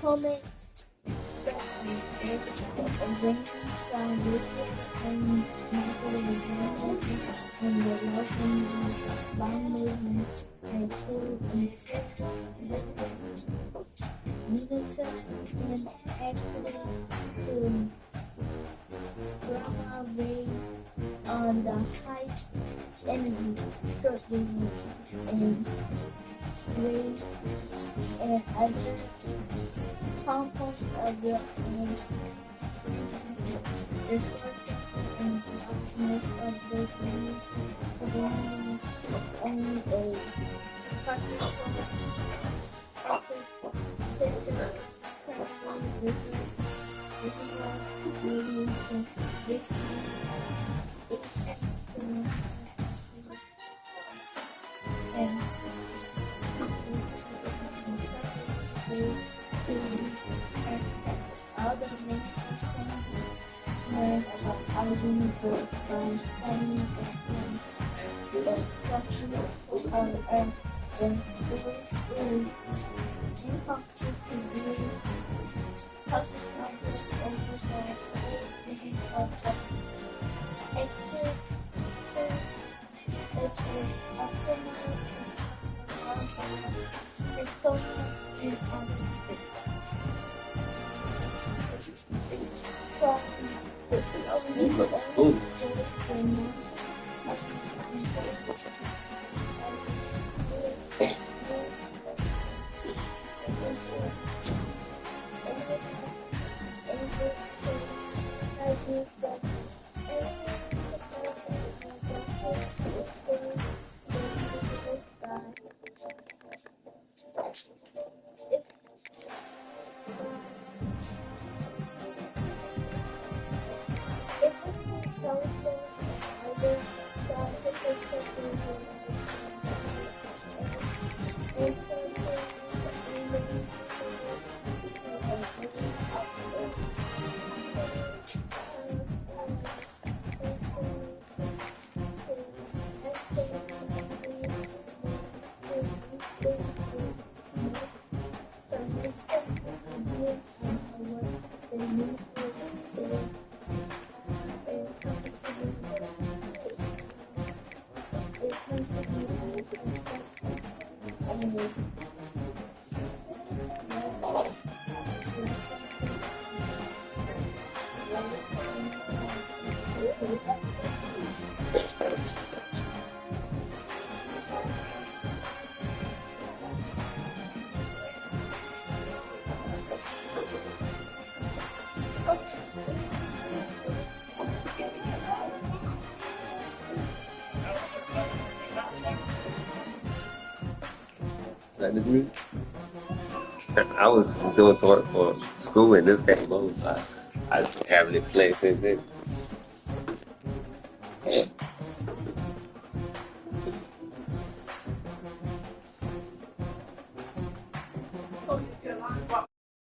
Comments on the high energy shortly and raise and other components of the destruction and darkness of the things belonging only a practical this is and other main where housing was by planning the structure on earth and storage is impacted to be consequences over the city of the exit is on the street. If Like this music? I was doing some work for school and this came on. I haven't explained since then.